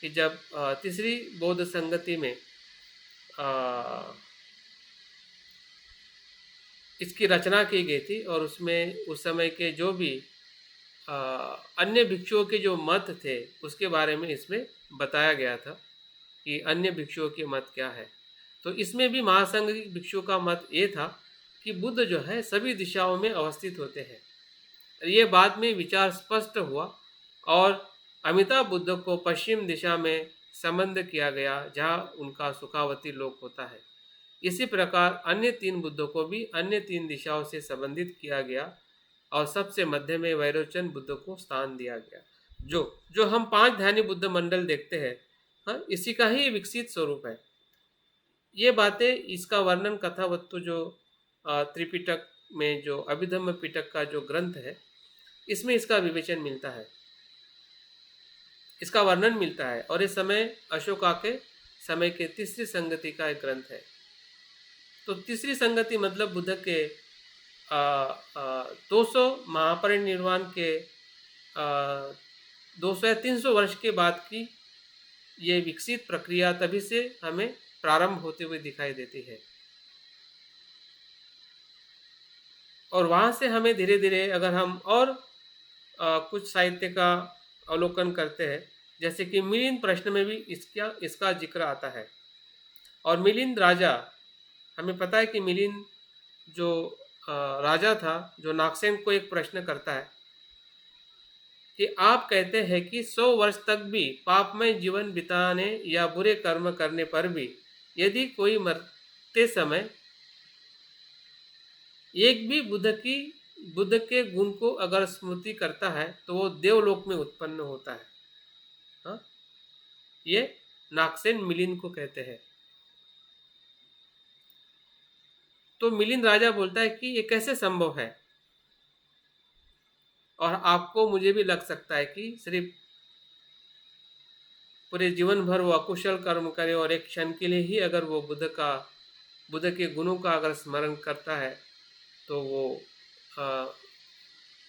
कि जब तीसरी बौद्ध संगति में इसकी रचना की गई थी और उसमें उस समय के जो भी अ, अन्य भिक्षुओं के जो मत थे उसके बारे में इसमें बताया गया था कि अन्य भिक्षुओं के मत क्या है। तो इसमें भी महासंघ भिक्षुओं का मत ये था कि बुद्ध जो है सभी दिशाओं में अवस्थित होते हैं। ये बाद में विचार स्पष्ट हुआ और अमिताभ बुद्ध को पश्चिम दिशा में संबंध किया गया जहाँ उनका सुखावती लोक होता है। इसी प्रकार अन्य तीन बुद्धों को भी अन्य तीन दिशाओं से संबंधित किया गया और सबसे मध्य में वैरोचन बुद्ध को स्थान दिया गया। जो जो हम पांच ध्यानी बुद्ध मंडल देखते हैं, हाँ, इसी का ही विकसित स्वरूप है। ये बातें, इसका वर्णन कथावस्तु जो त्रिपिटक में जो अभिधम्म पिटक का जो ग्रंथ है इसमें इसका विवेचन मिलता है, इसका वर्णन मिलता है। और इस समय अशोका के समय के तीसरी संगति का एक ग्रंथ है। तो तीसरी संगति मतलब बुद्ध के 200 महापरिनिर्वाण के 200 या 300 वर्ष के बाद की ये विकसित प्रक्रिया तभी से हमें प्रारंभ होते हुए दिखाई देती है। और वहाँ से हमें धीरे धीरे अगर हम और कुछ साहित्य का अवलोकन करते हैं, जैसे कि मिलिंद प्रश्न में भी इसका जिक्र आता है। और मिलिंद राजा, हमें पता है कि मिलिंद जो राजा था, जो नागसेन को एक प्रश्न करता है कि आप कहते हैं कि 100 वर्ष तक भी पापमय जीवन बिताने या बुरे कर्म करने पर भी यदि कोई मरते समय एक भी बुद्ध के गुण को अगर स्मृति करता है तो वो देवलोक में उत्पन्न होता है। हाँ? ये नागसेन मिलिंद को कहते हैं। तो मिलिंद राजा बोलता है कि ये कैसे संभव है, और आपको मुझे भी लग सकता है कि सिर्फ पूरे जीवन भर वो अकुशल कर्म करे और एक क्षण के लिए ही अगर वो बुद्ध के गुणों का अगर स्मरण करता है तो वो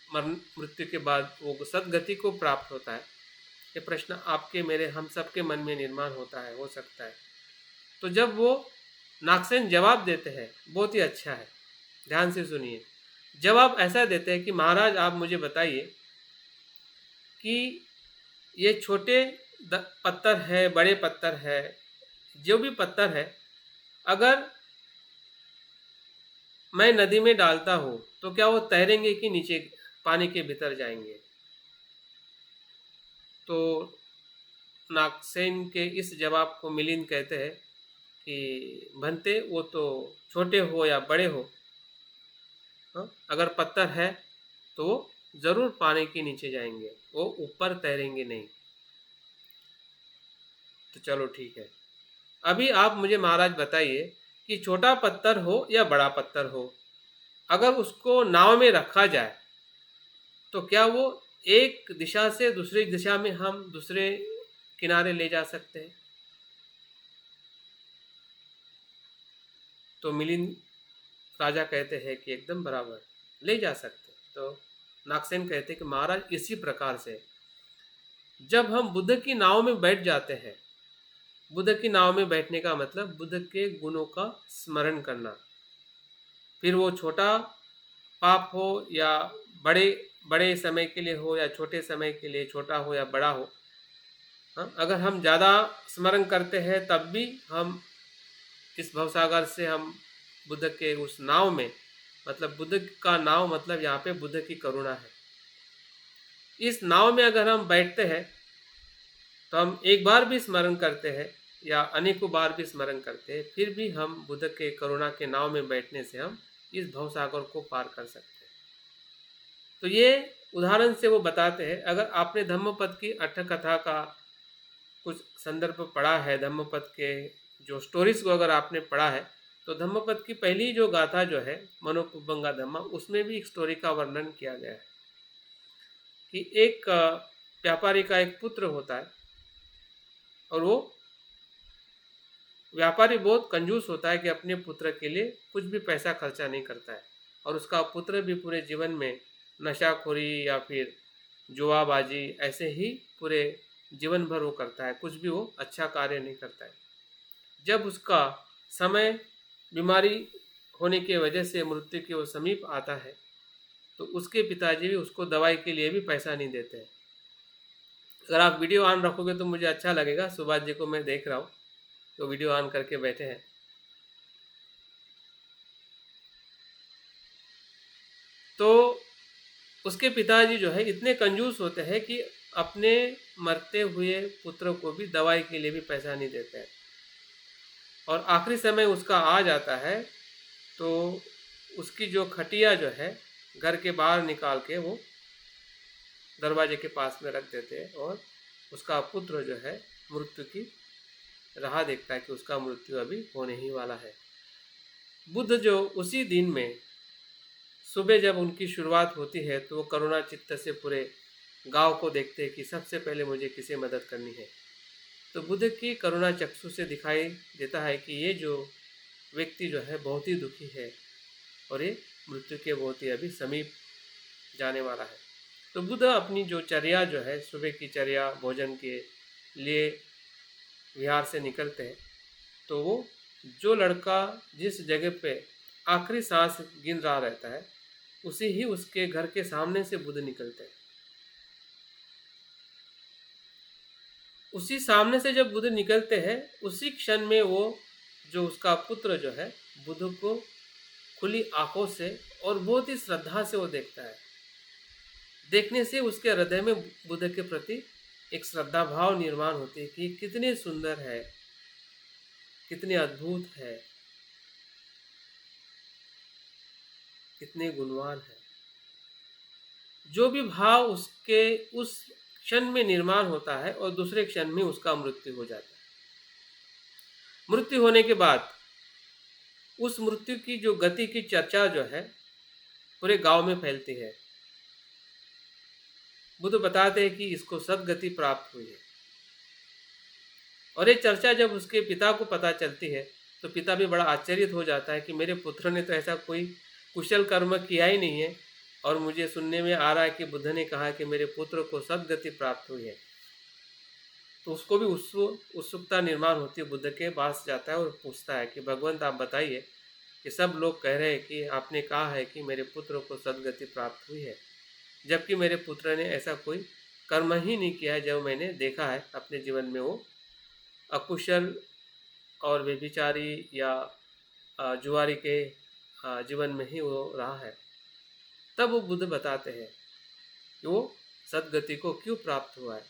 मृत्यु के बाद वो सदगति को प्राप्त होता है। ये प्रश्न आपके मेरे हम सबके मन में निर्माण होता है, हो सकता है। तो जब वो नागसेन जवाब देते हैं, बहुत ही अच्छा है, ध्यान से सुनिए। जवाब ऐसा देते हैं कि महाराज आप मुझे बताइए कि ये छोटे पत्थर है, बड़े पत्थर है, जो भी पत्थर है, अगर मैं नदी में डालता हूँ तो क्या वो तैरेंगे कि नीचे पानी के भीतर जाएंगे? तो नागसेन के इस जवाब को मिलिंद कहते हैं कि भंते वो तो छोटे हो या बड़े हो, हाँ? अगर पत्थर है तो वो जरूर पानी के नीचे जाएंगे, वो ऊपर तैरेंगे नहीं। तो चलो ठीक है, अभी आप मुझे महाराज बताइए कि छोटा पत्थर हो या बड़ा पत्थर हो, अगर उसको नाव में रखा जाए तो क्या वो एक दिशा से दूसरी दिशा में हम दूसरे किनारे ले जा सकते हैं? तो मिलिंद राजा कहते हैं कि एकदम बराबर ले जा सकते। तो नागसेन कहते हैं कि महाराज इसी प्रकार से जब हम बुद्ध की नाव में बैठ जाते हैं, बुद्ध की नाव में बैठने का मतलब बुद्ध के गुणों का स्मरण करना, फिर वो छोटा पाप हो या बड़े बड़े समय के लिए हो या छोटे समय के लिए, छोटा हो या बड़ा हो, हाँ, अगर हम ज़्यादा स्मरण करते हैं तब भी हम इस भवसागर से हम बुद्ध के उस नाव में, मतलब बुद्ध का नाव मतलब यहाँ पे बुद्ध की करुणा है, इस नाव में अगर हम बैठते हैं तो हम एक बार भी स्मरण करते हैं या अनेकों बार भी स्मरण करते हैं, फिर भी हम बुद्ध के करुणा के नाव में बैठने से हम इस भवसागर को पार कर सकते हैं। तो ये उदाहरण से वो बताते हैं, अगर आपने धम्मपद की अट्ठ कथा का कुछ संदर्भ पढ़ा है, धम्मपद के जो स्टोरीज को अगर आपने पढ़ा है, तो धम्मपद की पहली जो गाथा जो है मनोकुब्बंगा धम्मा, उसमें भी एक स्टोरी का वर्णन किया गया है कि एक व्यापारी का एक पुत्र होता है और वो व्यापारी बहुत कंजूस होता है कि अपने पुत्र के लिए कुछ भी पैसा खर्चा नहीं करता है, और उसका पुत्र भी पूरे जीवन में नशाखोरी या फिर जुआबाजी ऐसे ही पूरे जीवन भर वो करता है, कुछ भी वो अच्छा कार्य नहीं करता है। जब उसका समय बीमारी होने की वजह से मृत्यु के वो समीप आता है, तो उसके पिताजी भी उसको दवाई के लिए भी पैसा नहीं देते हैं। अगर आप वीडियो ऑन रखोगे तो मुझे अच्छा लगेगा। सुभाष जी को मैं देख रहा हूँ तो वीडियो ऑन करके बैठे हैं। तो उसके पिताजी जो है इतने कंजूस होते हैं कि अपने मरते हुए पुत्र को भी दवाई के लिए भी पैसा नहीं देते हैं। और आखिरी समय उसका आ जाता है तो उसकी जो खटिया जो है घर के बाहर निकाल के वो दरवाजे के पास में रख देते हैं, और उसका पुत्र जो है मृत्यु की राह देखता है कि उसका मृत्यु अभी होने ही वाला है। बुद्ध जो उसी दिन में सुबह जब उनकी शुरुआत होती है तो वो करुणा चित्त से पूरे गांव को देखते हैं कि सबसे पहले मुझे किसे मदद करनी है। तो बुद्ध की करुणा चक्षु से दिखाई देता है कि ये जो व्यक्ति जो है बहुत ही दुखी है और ये मृत्यु के बहुत ही अभी समीप जाने वाला है। तो बुद्ध अपनी जो चर्या जो है, सुबह की चर्या भोजन के लिए विहार से निकलते हैं, तो वो जो लड़का जिस जगह पे आखिरी सांस गिन रहा रहता है उसी ही उसके घर के सामने से बुद्ध निकलते हैं। उसी सामने से जब बुद्ध निकलते हैं उसी क्षण में वो जो उसका पुत्र जो है बुद्ध को खुली आंखों से और बहुत ही श्रद्धा से वो देखता है। देखने से उसके हृदय में बुद्ध के प्रति एक श्रद्धा भाव निर्माण होती है कि कितने सुंदर है, कितने अद्भुत है, कितने गुणवान है। जो भी भाव उसके उस क्षण में निर्माण होता है और दूसरे क्षण में उसका मृत्यु हो जाता है। मृत्यु होने के बाद उस मृत्यु की जो गति की चर्चा जो है पूरे गांव में फैलती है। बुद्ध बताते हैं कि इसको सद्गति प्राप्त हुई है। और ये चर्चा जब उसके पिता को पता चलती है तो पिता भी बड़ा आश्चर्यित हो जाता है कि मेरे पुत्र ने तो ऐसा कोई कुशल कर्म किया ही नहीं है, और मुझे सुनने में आ रहा है कि बुद्ध ने कहा कि मेरे पुत्र को सद्गति प्राप्त हुई है। तो उसको भी उत्सुकता निर्माण होती है, बुद्ध के पास जाता है और पूछता है कि भगवंत आप बताइए कि सब लोग कह रहे हैं कि आपने कहा है कि मेरे पुत्र को सद्गति प्राप्त हुई है, जबकि मेरे पुत्र ने ऐसा कोई कर्म ही नहीं किया है। जब मैंने देखा है अपने जीवन में वो अकुशल और व्यभिचारी या जुआरी के जीवन में ही वो रहा है। तब वो बुद्ध बताते हैं कि वो सद्गति को क्यों प्राप्त हुआ है,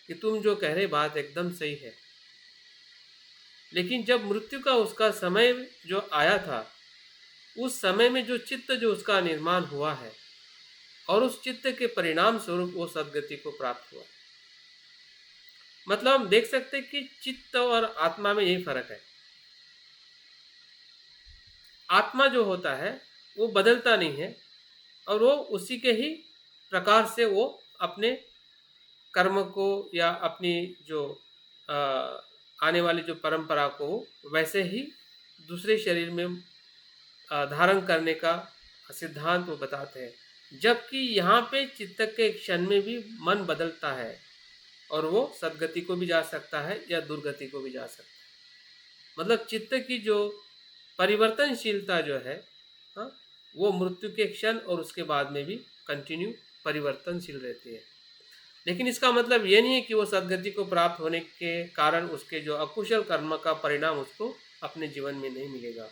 कि तुम जो कह रहे बात एकदम सही है, लेकिन जब मृत्यु का उसका समय जो आया था उस समय में जो चित्त जो उसका निर्माण हुआ है और उस चित्त के परिणाम स्वरूप वो सद्गति को प्राप्त हुआ। मतलब हम देख सकते हैं कि चित्त और आत्मा में यही फर्क है। आत्मा जो होता है वो बदलता नहीं है और वो उसी के ही प्रकार से वो अपने कर्म को या अपनी जो आने वाली जो परंपरा को वैसे ही दूसरे शरीर में धारण करने का सिद्धांत वो बताते हैं। जबकि यहाँ पे चित्त के क्षण में भी मन बदलता है और वो सद्गति को भी जा सकता है या दुर्गति को भी जा सकता है। मतलब चित्त की जो परिवर्तनशीलता जो है, हाँ, वो मृत्यु के क्षण और उसके बाद में भी कंटिन्यू परिवर्तनशील रहती है। लेकिन इसका मतलब ये नहीं है कि वो सद्गति को प्राप्त होने के कारण उसके जो अकुशल कर्म का परिणाम उसको अपने जीवन में नहीं मिलेगा।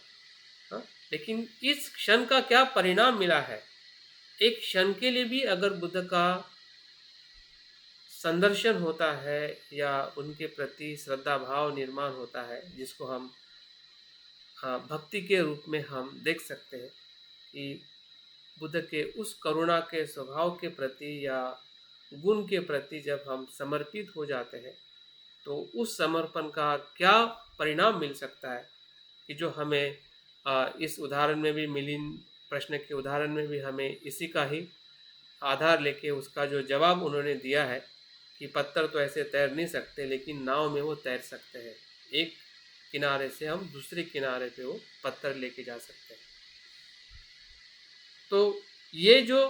हाँ, लेकिन इस क्षण का क्या परिणाम मिला है, एक क्षण के लिए भी अगर बुद्ध का संदर्शन होता है या उनके प्रति श्रद्धा भाव निर्माण होता है, जिसको हम भक्ति के रूप में हम देख सकते हैं कि बुद्ध के उस करुणा के स्वभाव के प्रति या गुण के प्रति जब हम समर्पित हो जाते हैं तो उस समर्पण का क्या परिणाम मिल सकता है, कि जो हमें इस उदाहरण में भी मिलिन प्रश्न के उदाहरण में भी हमें इसी का ही आधार लेके उसका जो जवाब उन्होंने दिया है कि पत्थर तो ऐसे तैर नहीं सकते लेकिन नाव में वो तैर सकते हैं। एक किनारे से हम दूसरे किनारे पे वो पत्थर लेके जा सकते हैं। तो ये जो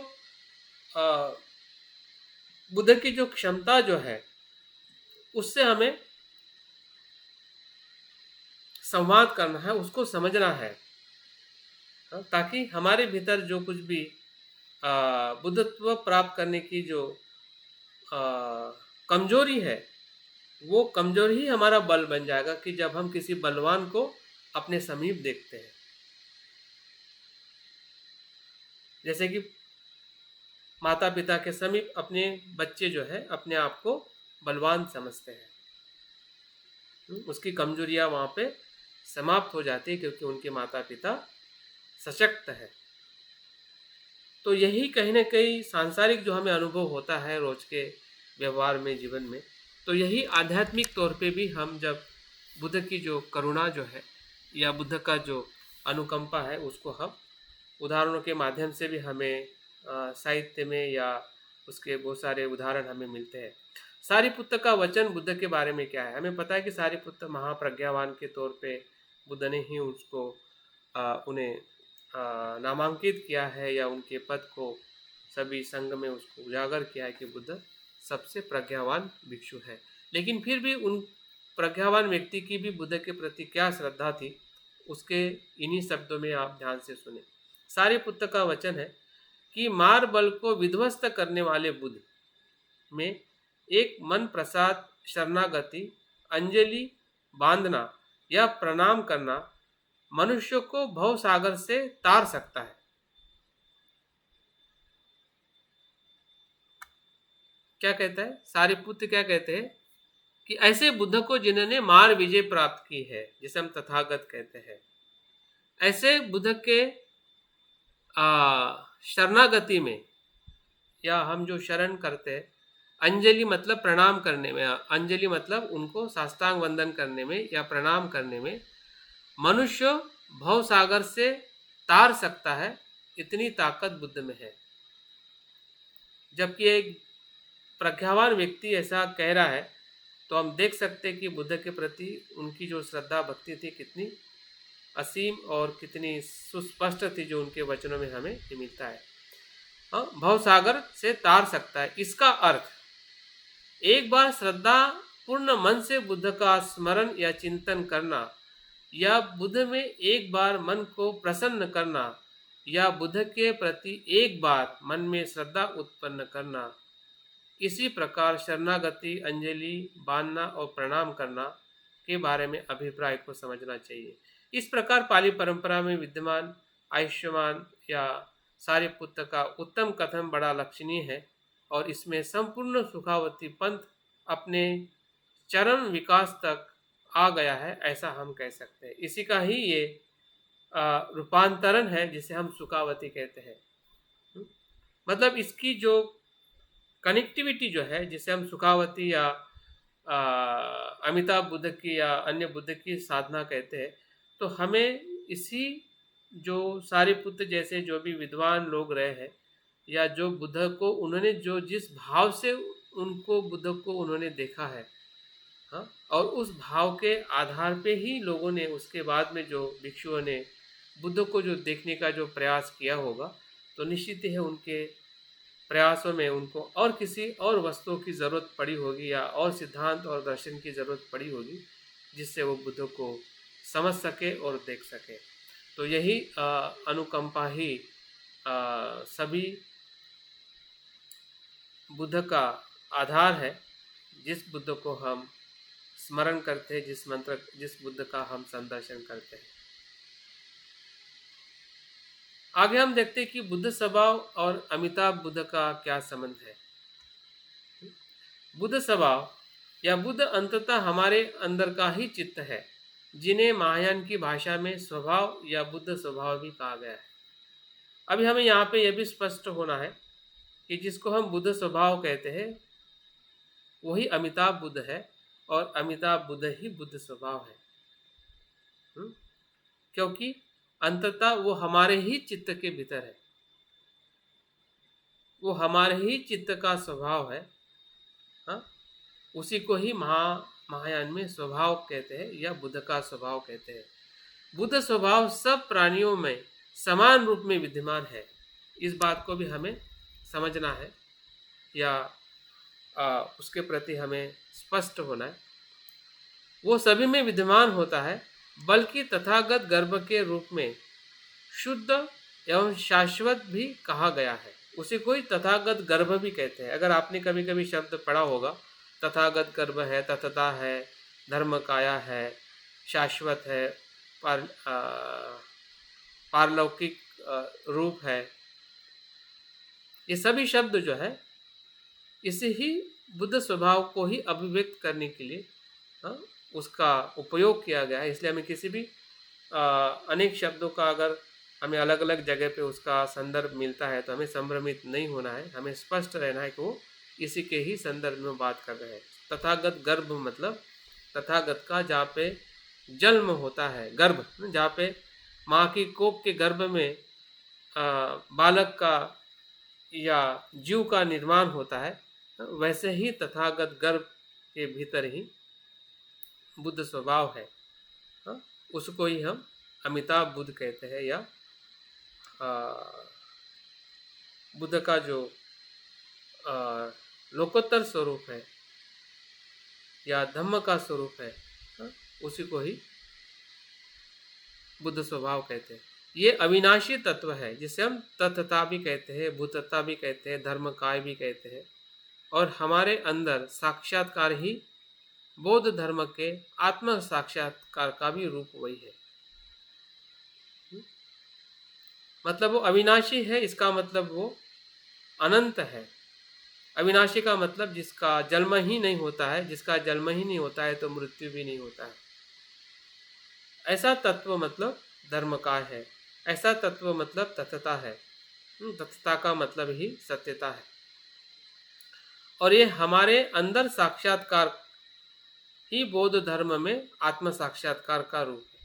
बुद्ध की जो क्षमता जो है उससे हमें संवाद करना है, उसको समझना है। ताकि हमारे भीतर जो कुछ भी बुद्धत्व प्राप्त करने की जो अ, कमजोरी है, वो कमजोरी ही हमारा बल बन जाएगा कि जब हम किसी बलवान को अपने समीप देखते हैं। जैसे कि माता पिता के समीप अपने बच्चे जो है अपने आप को बलवान समझते हैं। उसकी कमजोरियां वहाँ पे समाप्त हो जाती है क्योंकि उनके माता पिता सशक्त है। तो यही कहीं ना कहीं सांसारिक जो हमें अनुभव होता है रोज के व्यवहार में, जीवन में, तो यही आध्यात्मिक तौर पे भी हम जब बुद्ध की जो करुणा जो है या बुद्ध का जो अनुकंपा है उसको हम उदाहरणों के माध्यम से भी हमें साहित्य में या उसके बहुत सारे उदाहरण हमें मिलते हैं। सारिपुत्र का वचन बुद्ध के बारे में क्या है? हमें पता है कि सारिपुत्र महाप्रज्ञावान के तौर पे बुद्ध ने ही उसको उन्हें नामांकित किया है या उनके पद को सभी संघ में उसको उजागर किया है कि बुद्ध सबसे प्रज्ञावान भिक्षु है। लेकिन फिर भी उन प्रज्ञावान व्यक्ति की भी बुद्ध के प्रति क्या श्रद्धा थी, उसके इन्हीं शब्दों में आप ध्यान से सुने। सारिपुत्र का वचन है कि मार बल को विध्वस्त करने वाले बुद्ध में एक मन प्रसाद, शरणागति, अंजलि बांधना या प्रणाम करना मनुष्य को भव सागर से तार सकता है। क्या कहता है सारिपुत्र? क्या कहते हैं कि ऐसे बुद्ध को जिन्होंने मार विजय प्राप्त की है, जिसे हम तथागत कहते हैं, ऐसे बुद्ध के शरणागति में या हम जो शरण करते हैं, अंजलि मतलब प्रणाम करने में, अंजलि मतलब उनको साष्टांग वंदन करने में या प्रणाम करने में मनुष्य भव सागर से तार सकता है, इतनी ताकत बुद्ध में है। जबकि एक प्रज्ञावान व्यक्ति ऐसा कह रहा है तो हम देख सकते हैं कि बुद्ध के प्रति उनकी जो श्रद्धा भक्ति थी कितनी असीम और कितनी सुस्पष्ट थी, जो उनके वचनों में हमें मिलता है। भव सागर से तार सकता है, इसका अर्थ एक बार श्रद्धा पूर्ण मन से बुद्ध का स्मरण या चिंतन करना, या बुद्ध में एक बार मन को प्रसन्न करना, या बुद्ध के प्रति एक बार मन में श्रद्धा उत्पन्न करना। इसी प्रकार शरणागति, अंजलि बांधना और प्रणाम करना के बारे में अभिप्राय को समझना चाहिए। इस प्रकार पाली परंपरा में विद्यमान आयुष्मान या सारिपुत्र का उत्तम कथन बड़ा लक्षणीय है और इसमें संपूर्ण सुखावती पंथ अपने चरम विकास तक आ गया है, ऐसा हम कह सकते हैं। इसी का ही ये रूपांतरण है जिसे हम सुखावती कहते हैं। मतलब इसकी जो कनेक्टिविटी जो है, जिसे हम सुखावती या अमिताभ बुद्ध की या अन्य बुद्ध की साधना कहते हैं, तो हमें इसी जो सारिपुत्र जैसे जो भी विद्वान लोग रहे हैं या जो बुद्ध को उन्होंने जो जिस भाव से उनको बुद्ध को उन्होंने देखा है, हाँ, और उस भाव के आधार पे ही लोगों ने उसके बाद में जो भिक्षुओं ने बुद्ध को जो देखने का जो प्रयास किया होगा, तो निश्चित ही है उनके प्रयासों में उनको और किसी और वस्तुओं की ज़रूरत पड़ी होगी या और सिद्धांत और दर्शन की ज़रूरत पड़ी होगी जिससे वो बुद्ध को समझ सके और देख सके। तो यही अनुकंपा ही सभी बुद्ध का आधार है, जिस बुद्ध को हम स्मरण करते हैं, जिस बुद्ध का हम संदर्शन करते हैं। आगे हम देखते हैं कि बुद्ध स्वभाव और अमिताभ बुद्ध का क्या संबंध है। बुद्ध स्वभाव या बुद्ध अंततः हमारे अंदर का ही चित्त है, जिन्हें महायान की भाषा में स्वभाव या बुद्ध स्वभाव भी कहा गया है। अभी हमें यहाँ पे यह भी स्पष्ट होना है कि जिसको हम बुद्ध स्वभाव कहते हैं वही अमिताभ बुद्ध है और अमिताभ बुद्ध ही बुद्ध स्वभाव है। क्योंकि अंततः वो हमारे ही चित्त के भीतर है, वो हमारे ही चित्त का स्वभाव है। हाँ, उसी को ही महायान में स्वभाव कहते हैं या बुद्ध का स्वभाव कहते हैं। बुद्ध स्वभाव सब प्राणियों में समान रूप में विद्यमान है, इस बात को भी हमें समझना है या उसके प्रति हमें स्पष्ट होना है। वो सभी में विद्यमान होता है, बल्कि तथागत गर्भ के रूप में शुद्ध एवं शाश्वत भी कहा गया है। उसी को ही तथागत गर्भ भी कहते हैं। अगर आपने कभी कभी शब्द पढ़ा होगा, तथागत गर्भ है, तथता है, धर्म काया है, शाश्वत है, पारलौकिक रूप है, ये सभी शब्द जो है इसे ही बुद्ध स्वभाव को ही अभिव्यक्त करने के लिए उसका उपयोग किया गया है। इसलिए हमें किसी भी अनेक शब्दों का अगर हमें अलग अलग जगह पे उसका संदर्भ मिलता है तो हमें संभ्रमित नहीं होना है, हमें स्पष्ट रहना है कि वो इसी के ही संदर्भ में बात कर रहे हैं। तथागत गर्भ मतलब तथागत का जहाँ पे जन्म होता है, गर्भ जहाँ पे माँ की कोख के गर्भ में बालक का या जीव का निर्माण होता है, वैसे ही तथागत गर्भ के भीतर ही बुद्ध स्वभाव है। उसको ही हम अमिताभ बुद्ध कहते हैं, या बुद्ध का जो लोकोत्तर स्वरूप है या धम्म का स्वरूप है, उसी को ही बुद्ध स्वभाव कहते हैं। ये अविनाशी तत्व है जिसे हम तत्वता भी कहते हैं, भूतत्ता भी कहते हैं, धर्मकाय भी कहते हैं। और हमारे अंदर साक्षात्कार ही बौद्ध धर्म के आत्म साक्षात्कार का भी रूप वही है। मतलब वो अविनाशी है, इसका मतलब वो अनंत है। अविनाशी का मतलब जिसका जन्म ही नहीं होता है, जिसका जन्म ही नहीं होता है तो मृत्यु भी नहीं होता है, ऐसा तत्व मतलब धर्मकाय है। ऐसा तत्व मतलब तथता है। तथता का मतलब ही सत्यता है। और ये हमारे अंदर साक्षात्कार ही बौद्ध धर्म में आत्म साक्षात्कार का रूप है।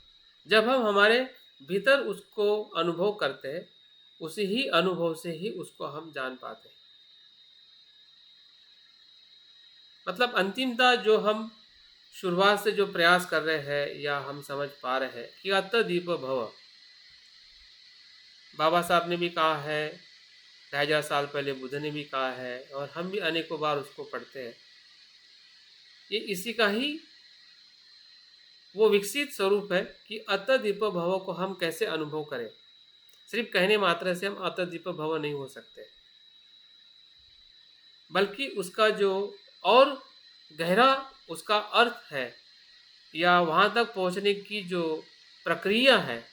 जब हम हमारे भीतर उसको अनुभव करते हैं, उसी ही अनुभव से ही उसको हम जान पाते हैं। मतलब अंतिमता जो हम शुरुआत से जो प्रयास कर रहे हैं या हम समझ पा रहे हैं कि अत दीप भव, बाबा साहब ने भी कहा है, 2000 साल पहले बुद्ध ने भी कहा है, और हम भी अनेकों बार उसको पढ़ते हैं। ये इसी का ही वो विकसित स्वरूप है कि अत दीप भव को हम कैसे अनुभव करें। सिर्फ कहने मात्र से हम अत दीप भव नहीं हो सकते, बल्कि उसका जो और गहरा उसका अर्थ है या वहाँ तक पहुँचने की जो प्रक्रिया है,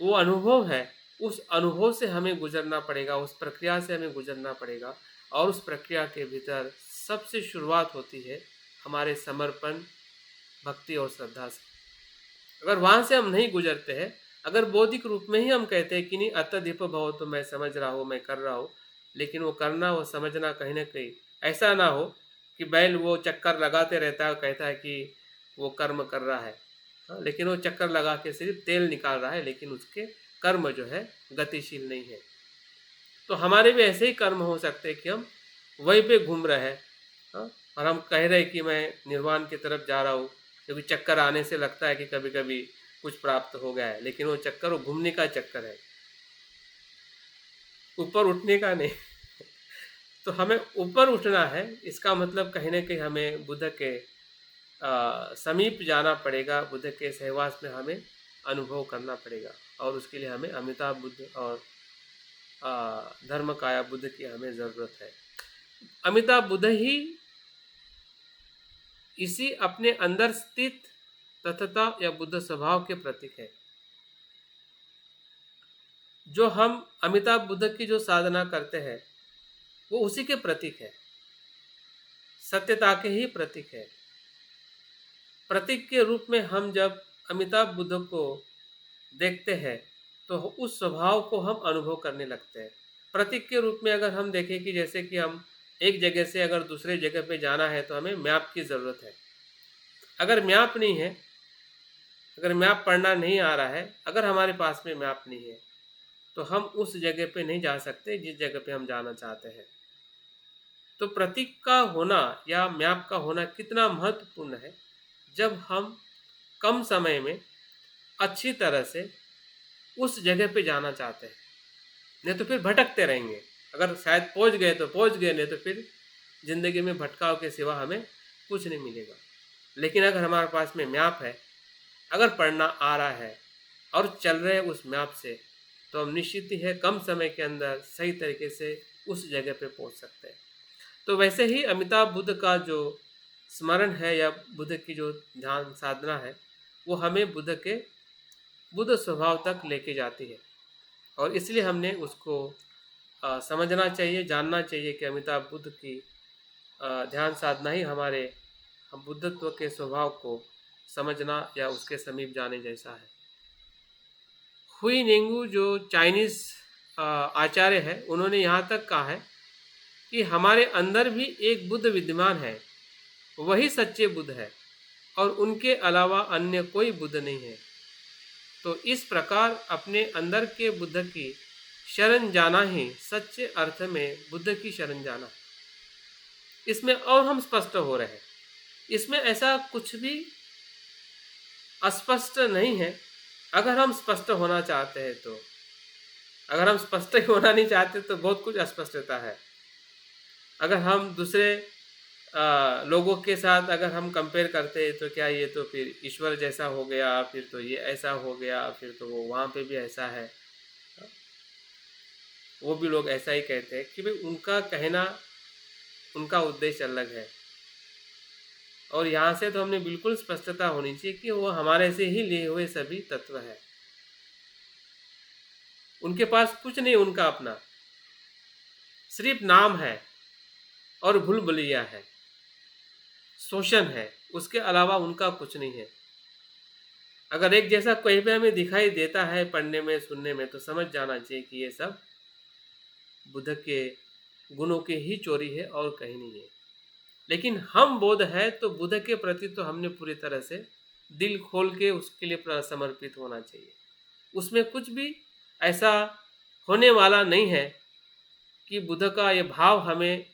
वो अनुभव है, उस अनुभव से हमें गुजरना पड़ेगा, उस प्रक्रिया से हमें गुजरना पड़ेगा। और उस प्रक्रिया के भीतर सबसे शुरुआत होती है हमारे समर्पण, भक्ति और श्रद्धा से। अगर वहाँ से हम नहीं गुजरते हैं, अगर बौद्धिक रूप में ही हम कहते हैं कि नहीं अत दीप भव तो मैं समझ रहा हूँ, मैं कर रहा हूँ, लेकिन वो करना, वो समझना कहीं ना कहीं ऐसा ना हो कि बैल वो चक्कर लगाते रहता है और कहता है कि वो कर्म कर रहा है, लेकिन वो चक्कर लगा के सिर्फ तेल निकाल रहा है, लेकिन उसके कर्म जो है गतिशील नहीं है। तो हमारे भी ऐसे ही कर्म हो सकते हैं कि हम वहीं पे घूम रहे हैं और हम कह रहे हैं कि मैं निर्वाण की तरफ जा रहा हूँ, क्योंकि चक्कर आने से लगता है कि कभी कभी कुछ प्राप्त हो गया है, लेकिन वो चक्कर वो घूमने का चक्कर है, ऊपर उठने का नहीं। तो हमें ऊपर उठना है, इसका मतलब कहीं ना कहीं हमें बुद्ध के समीप जाना पड़ेगा, बुद्ध के सहवास में हमें अनुभव करना पड़ेगा। और उसके लिए हमें अमिताभ बुद्ध और धर्मकाया बुद्ध की हमें ज़रूरत है। अमिताभ बुद्ध ही इसी अपने अंदर स्थित तथता या बुद्ध स्वभाव के प्रतीक है। जो हम अमिताभ बुद्ध की जो साधना करते हैं वो उसी के प्रतीक है, सत्यता के ही प्रतीक है। प्रतीक के रूप में हम जब अमिताभ बुद्ध को देखते हैं तो उस स्वभाव को हम अनुभव करने लगते हैं। प्रतीक के रूप में अगर हम देखें कि जैसे कि हम एक जगह से अगर दूसरे जगह पे जाना है तो हमें मैप की ज़रूरत है। अगर मैप नहीं है, अगर मैप पढ़ना नहीं आ रहा है, अगर हमारे पास में मैप नहीं है, तो हम उस जगह पे नहीं जा सकते जिस जगह पे हम जाना चाहते हैं। तो प्रतीक का होना या मैप का होना कितना महत्वपूर्ण है, जब हम कम समय में अच्छी तरह से उस जगह पे जाना चाहते हैं। नहीं तो फिर भटकते रहेंगे। अगर शायद पहुंच गए तो पहुंच गए, नहीं तो फिर ज़िंदगी में भटकाव के सिवा हमें कुछ नहीं मिलेगा। लेकिन अगर हमारे पास में मैप है, अगर पढ़ना आ रहा है, और चल रहे हैं उस मैप से, तो हम निश्चित ही है कम समय के अंदर सही तरीके से उस जगह पे पहुंच सकते हैं। तो वैसे ही अमिताभ बुद्ध का जो स्मरण है या बुद्ध की जो ध्यान साधना है, वो हमें बुद्ध स्वभाव तक लेके जाती है। और इसलिए हमने उसको समझना चाहिए, जानना चाहिए कि अमिताभ बुद्ध की ध्यान साधना ही हमारे हम बुद्धत्व के स्वभाव को समझना या उसके समीप जाने जैसा है। हुई नेंगू जो चाइनीज़ आचार्य है, उन्होंने यहाँ तक कहा है कि हमारे अंदर भी एक बुद्ध विद्यमान है, वही सच्चे बुद्ध है और उनके अलावा अन्य कोई बुद्ध नहीं है। तो इस प्रकार अपने अंदर के बुद्ध की शरण जाना ही सच्चे अर्थ में बुद्ध की शरण जाना। इसमें और हम स्पष्ट हो रहे हैं, इसमें ऐसा कुछ भी अस्पष्ट नहीं है। अगर हम स्पष्ट होना चाहते हैं तो, अगर हम स्पष्ट ही होना नहीं चाहते तो बहुत कुछ अस्पष्टता है। अगर हम दूसरे लोगों के साथ अगर हम कंपेयर करते हैं तो क्या ये तो फिर ईश्वर जैसा हो गया, फिर तो ये ऐसा हो गया, फिर तो वो वहाँ पे भी ऐसा है। वो भी लोग ऐसा ही कहते हैं कि भाई उनका कहना, उनका उद्देश्य अलग है। और यहाँ से तो हमने बिल्कुल स्पष्टता होनी चाहिए कि वो हमारे से ही लिए हुए सभी तत्व है। उनके पास कुछ नहीं उनका अपना, सिर्फ नाम है और भूल-भुलैया है, शोषण है, उसके अलावा उनका कुछ नहीं है। अगर एक जैसा कहीं पे हमें दिखाई देता है पढ़ने में, सुनने में, तो समझ जाना चाहिए कि ये सब बुद्ध के गुणों की ही चोरी है और कहीं नहीं है। लेकिन हम बौद्ध है तो बुद्ध के प्रति तो हमने पूरी तरह से दिल खोल के उसके लिए समर्पित होना चाहिए। उसमें कुछ भी ऐसा होने वाला नहीं है कि बुद्ध का ये भाव हमें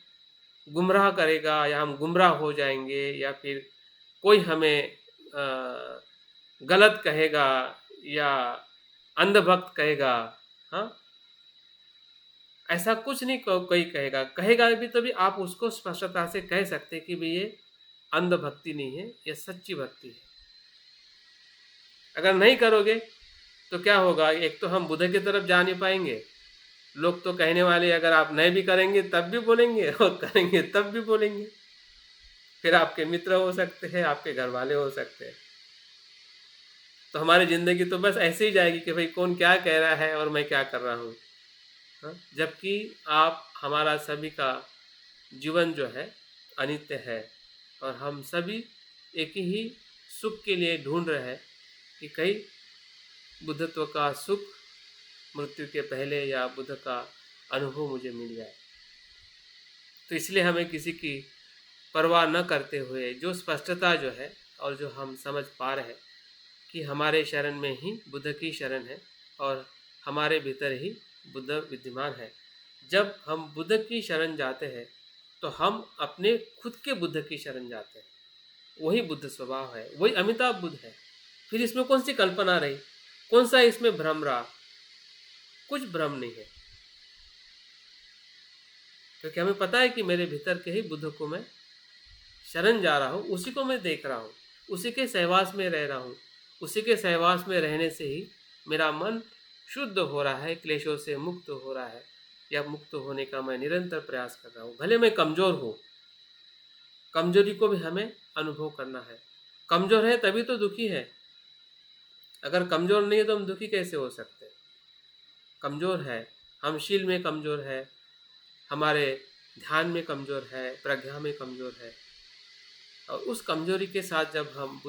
गुमराह करेगा या हम गुमराह हो जाएंगे या फिर कोई हमें गलत कहेगा या अंधभक्त कहेगा। हाँ, ऐसा कुछ नहीं कोई कहेगा। कहेगा भी तो भी आप उसको स्पष्टता से कह सकते कि भाई ये अंधभक्ति नहीं है, ये सच्ची भक्ति है। अगर नहीं करोगे तो क्या होगा, एक तो हम बुद्ध की तरफ जा नहीं पाएंगे। लोग तो कहने वाले अगर आप नहीं भी करेंगे तब भी बोलेंगे और करेंगे तब भी बोलेंगे। फिर आपके मित्र हो सकते हैं, आपके घर वाले हो सकते हैं। तो हमारी ज़िंदगी तो बस ऐसे ही जाएगी कि भाई कौन क्या कह रहा है और मैं क्या कर रहा हूँ। हाँ, जबकि आप हमारा सभी का जीवन जो है अनित्य है और हम सभी एक ही सुख के लिए ढूंढ रहे हैं कि कहीं बुद्धत्व का सुख मृत्यु के पहले या बुद्ध का अनुभव मुझे मिल जाए। तो इसलिए हमें किसी की परवाह न करते हुए जो स्पष्टता जो है और जो हम समझ पा रहे हैं कि हमारे शरण में ही बुद्ध की शरण है और हमारे भीतर ही बुद्ध विद्यमान है। जब हम बुद्ध की शरण जाते हैं तो हम अपने खुद के बुद्ध की शरण जाते हैं। वही बुद्ध स्वभाव है, वही अमिताभ बुद्ध है। फिर इसमें कौन सी कल्पना रही, कौन सा इसमें भ्रम रहा? कुछ भ्रम नहीं है, क्योंकि हमें पता है कि मेरे भीतर के ही बुद्ध को मैं शरण जा रहा हूँ, उसी को मैं देख रहा हूँ, उसी के सहवास में रह रहा हूँ। उसी के सहवास में रहने से ही मेरा मन शुद्ध हो रहा है, क्लेशों से मुक्त हो रहा है या मुक्त होने का मैं निरंतर प्रयास कर रहा हूँ। भले मैं कमज़ोर हूँ, कमजोरी को भी हमें अनुभव करना है। कमज़ोर है तभी तो दुखी है। अगर कमज़ोर नहीं है तो हम दुखी कैसे हो सकते? कमज़ोर है, हम शील में कमज़ोर है, हमारे ध्यान में कमज़ोर है, प्रज्ञा में कमज़ोर है। और उस कमज़ोरी के साथ जब हम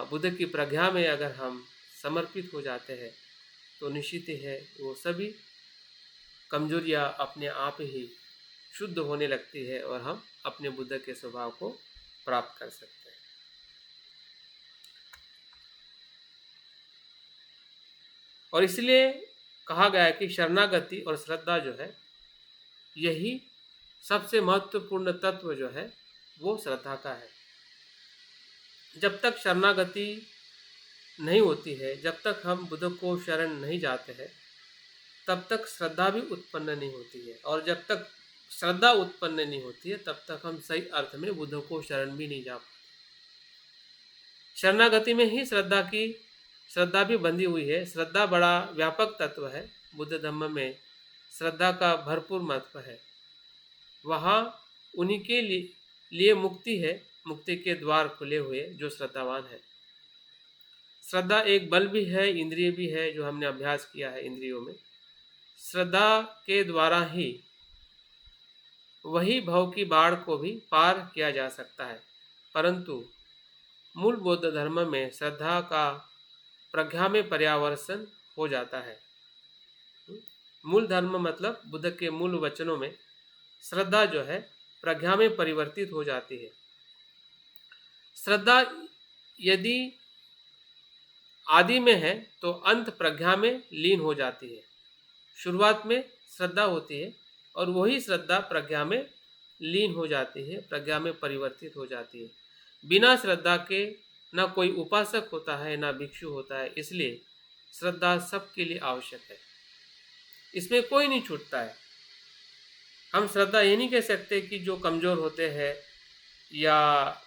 बुद्ध की प्रज्ञा में अगर हम समर्पित हो जाते हैं तो निश्चित ही है वो सभी कमजोरियाँ अपने आप ही शुद्ध होने लगती है और हम अपने बुद्ध के स्वभाव को प्राप्त कर सकते हैं। और इसलिए कहा गया है कि शरणागति और श्रद्धा जो है यही सबसे महत्वपूर्ण तत्व जो है वो श्रद्धा का है। जब तक शरणागति नहीं होती है, जब तक हम बुद्ध को शरण नहीं जाते हैं, तब तक श्रद्धा भी उत्पन्न नहीं होती है। और जब तक श्रद्धा उत्पन्न नहीं होती है तब तक हम सही अर्थ में बुद्ध को शरण भी नहीं जा पाते। शरणागति में ही श्रद्धा की श्रद्धा भी बंधी हुई है। श्रद्धा बड़ा व्यापक तत्व है। बुद्ध धर्म में श्रद्धा का भरपूर महत्व है। वहाँ उन्हीं के लिए मुक्ति है, मुक्ति के द्वार खुले हुए जो श्रद्धावान है। श्रद्धा एक बल भी है, इंद्रिय भी है, जो हमने अभ्यास किया है इंद्रियों में। श्रद्धा के द्वारा ही वही भव की बाढ़ को भी पार किया जा सकता है। परंतु मूल बौद्ध धर्म में श्रद्धा का प्रज्ञा में पर्यावर्तन हो जाता है। मूल धर्म मतलब बुद्ध के मूल वचनों में श्रद्धा जो है प्रज्ञा में परिवर्तित हो जाती है। श्रद्धा यदि आदि में है तो अंत प्रज्ञा में लीन हो जाती है। शुरुआत में श्रद्धा होती है और वही श्रद्धा प्रज्ञा में लीन हो जाती है, प्रज्ञा में परिवर्तित हो जाती है। बिना श्रद्धा के ना कोई उपासक होता है, ना भिक्षु होता है। इसलिए श्रद्धा सबके लिए आवश्यक है, इसमें कोई नहीं छूटता है। हम श्रद्धा ये नहीं कह सकते कि जो कमज़ोर होते हैं या